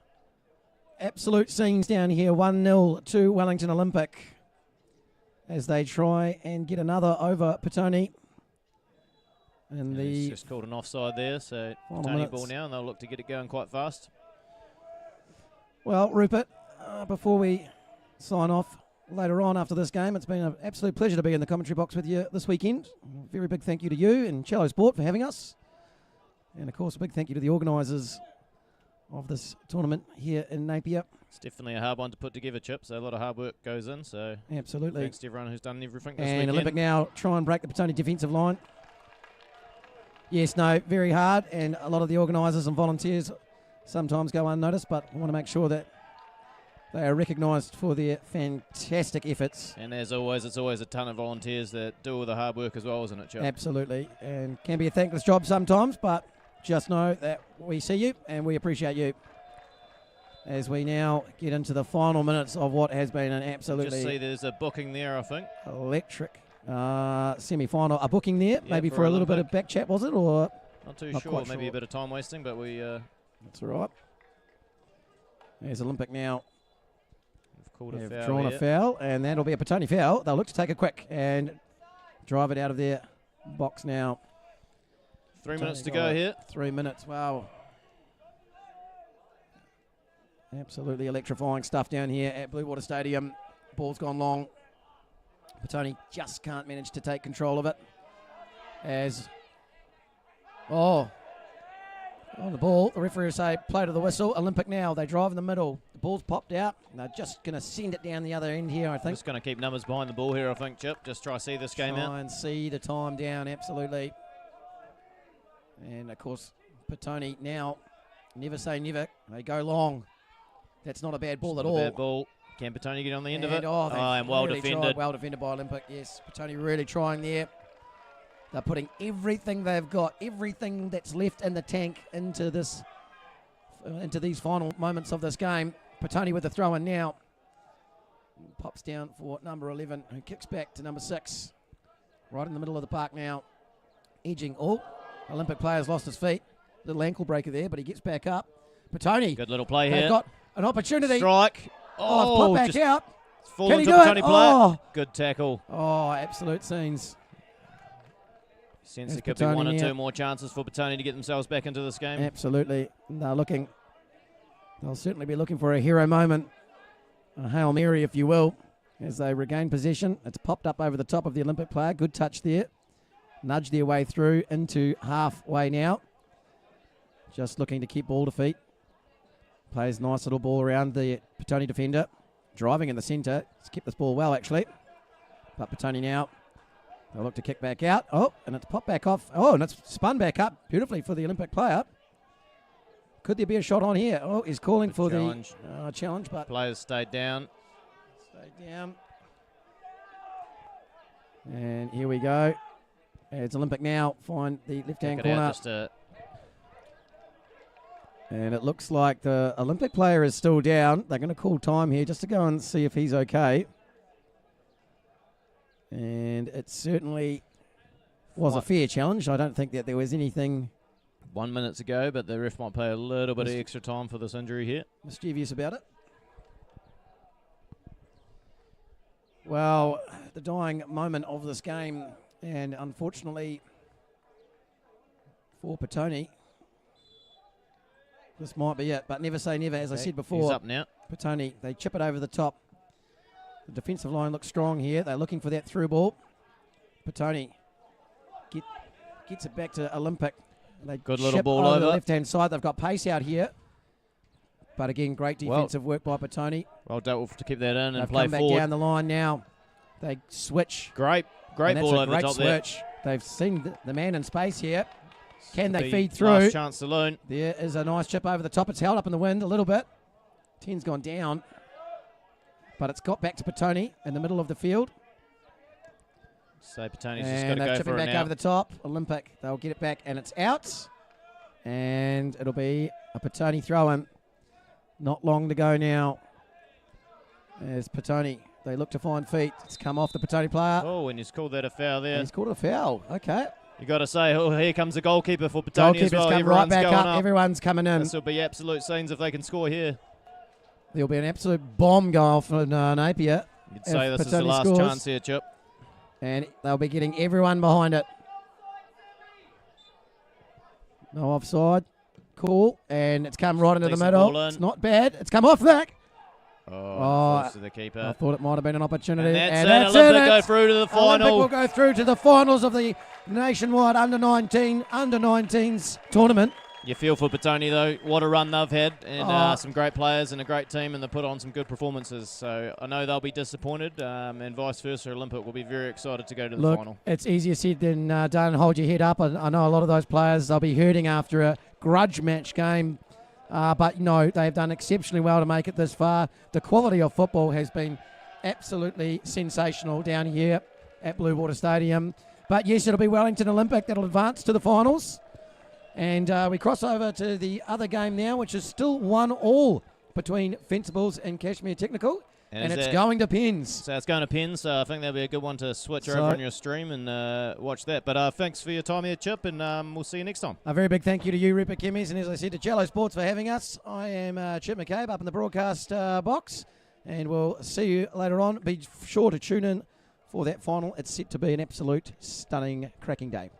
absolute scenes down here. 1-0 to Wellington Olympic as they try and get another over Petone. And it's just called an offside there, so Petone ball now, and they'll look to get it going quite fast. Well, Rupert, before we sign off later on after this game, it's been an absolute pleasure to be in the commentary box with you this weekend. A very big thank you to you and CelloSport for having us. And, of course, a big thank you to the organisers of this tournament here in Napier. It's definitely a hard one to put together, Chip, so a lot of hard work goes in. So absolutely. Thanks to everyone who's done everything this weekend. And Olympic now try and break the Petone defensive line. Yes, no, very hard, and a lot of the organisers and volunteers sometimes go unnoticed, but I want to make sure that they are recognised for their fantastic efforts. And as always, it's always a ton of volunteers that do all the hard work as well, isn't it, Chip? Absolutely, and can be a thankless job sometimes, but just know that we see you and we appreciate you. As we now get into the final minutes of what has been an absolutely... Just see there's a booking there, I think. Electric. Semi-final, a booking there, maybe for a little bit of back chat, was it, or not too sure? Maybe a bit of time wasting, but we. That's all right. There's Olympic now. We've called a foul. Drawn a foul, and that'll be a Petone foul. They'll look to take it quick and drive it out of their box now. 3 minutes to go here. 3 minutes. Wow. Absolutely electrifying stuff down here at Blue Water Stadium. Ball's gone long. Petone just can't manage to take control of it. As on the ball, the referee will say play to the whistle. Olympic now, they drive in the middle. The ball's popped out, and they're just going to send it down the other end here, I think. Just going to keep numbers behind the ball here, I think, Chip. Just try to see this game out. Try and see the time down, absolutely. And, of course, Petone now, never say never. They go long. That's not a bad ball at all. Bad ball. Can Petone get on the end of it? And well really defended. Tried. Well defended by Olympic, yes. Petone really trying there. They're putting everything they've got, everything that's left in the tank into these final moments of this game. Petone with the throw-in now. Pops down for number 11, who kicks back to number 6. Right in the middle of the park now. Edging. Oh, Olympic player's lost his feet. Little ankle breaker there, but he gets back up. Petone. Good little play They've here. got an opportunity. Strike. Oh, pop back out. Fallen Can to he do Petone it? player. Oh. Good tackle. Oh, absolute scenes. Sense there There's could be one Petone or here. two more chances for Petone to get themselves back into this game. Absolutely. They'll certainly be looking for a hero moment. A Hail Mary, if you will, as they regain possession. It's popped up over the top of the Olympic player. Good touch there. Nudge their way through into halfway now. Just looking to keep ball to feet. Plays nice little ball around the Petone defender. Driving in the centre. He's kept this ball well, actually. But Petone now, they'll look to kick back out. Oh, and it's popped back off. Oh, and it's spun back up beautifully for the Olympic player. Could there be a shot on here? Oh, he's calling for challenge. the challenge, but Players stayed down. stay down. And here we go. It's Olympic now. Find the left-hand Kick it out corner. just to And it looks like the Olympic player is still down. They're going to call time here just to go and see if he's okay. And it certainly was a fair challenge. I don't think that there was anything 1 minute to go, but the ref might play a little bit of extra time for this injury here. mischievous about it. Well, the dying moment of this game, and unfortunately for Petone, this might be it, but never say never. As I said before, He's up now. Petone, they chip it over the top. The defensive line looks strong here. They're looking for that through ball. Petone gets it back to Olympic. They Good little chip ball over over. the left-hand side. They've got pace out here. But again, great defensive work by Petone. Well dealt with to keep that in and They've play come back forward. down the line now. They switch. Great And that's ball a over the great top there. switch. They've seen the man in space here. Can they Be feed through? Last chance to learn. There is a nice chip over the top. It's held up in the wind a little bit. 10's gone down. But it's got back to Petone in the middle of the field. So Petone's just got And to they're go chipping for it back now. over the top. Olympic, they'll get it back and it's out. And it'll be a Petone throw-in. Not long to go now. There's Petone. They look to find feet. It's come off the Petone player. Oh, and he's called that a foul And there. he's called a foul. Okay. You got to say, oh, here comes the goalkeeper for Petone as Goalkeepers well. come right Everyone's back going up. up. Everyone's coming in. This will be absolute scenes if they can score here. There'll be an absolute bomb go off in Napier. You'd say If this is the Petone last scores. chance here, Chip. And they'll be getting everyone behind it. No offside. Cool. And it's come right into the Decent ball middle. in. It's not bad. It's come off, Nick. Oh, close to the keeper. I thought it might have been an opportunity. And that's it. Olympic go through to the Olympic final. will go through to the finals of the nationwide under-19s tournament. You feel for Petone, though. What a run they've had. And Oh. some great players and a great team, and they put on some good performances. So I know they'll be disappointed, and vice versa. Olympic will be very excited to go to the Look, final. it's easier said than done. Hold your head up. I know a lot of those players, they'll be hurting after a grudge match game. But no, they've done exceptionally well to make it this far. The quality of football has been absolutely sensational down here at Blue Water Stadium. But yes, it'll be Wellington Olympic that'll advance to the finals. And we cross over to the other game now, which is still 1-1 between Fencibles and Kashmir Technical. And it's going to pins. So it's going to pins, so I think that'll be a good one to switch over on your stream and watch that. But thanks for your time here, Chip, and we'll see you next time. A very big thank you to you, Rupert Kimmies, and as I said, to CelloSport for having us. I am Chip McCabe up in the broadcast box, and we'll see you later on. Be sure to tune in for that final. It's set to be an absolute stunning, cracking day.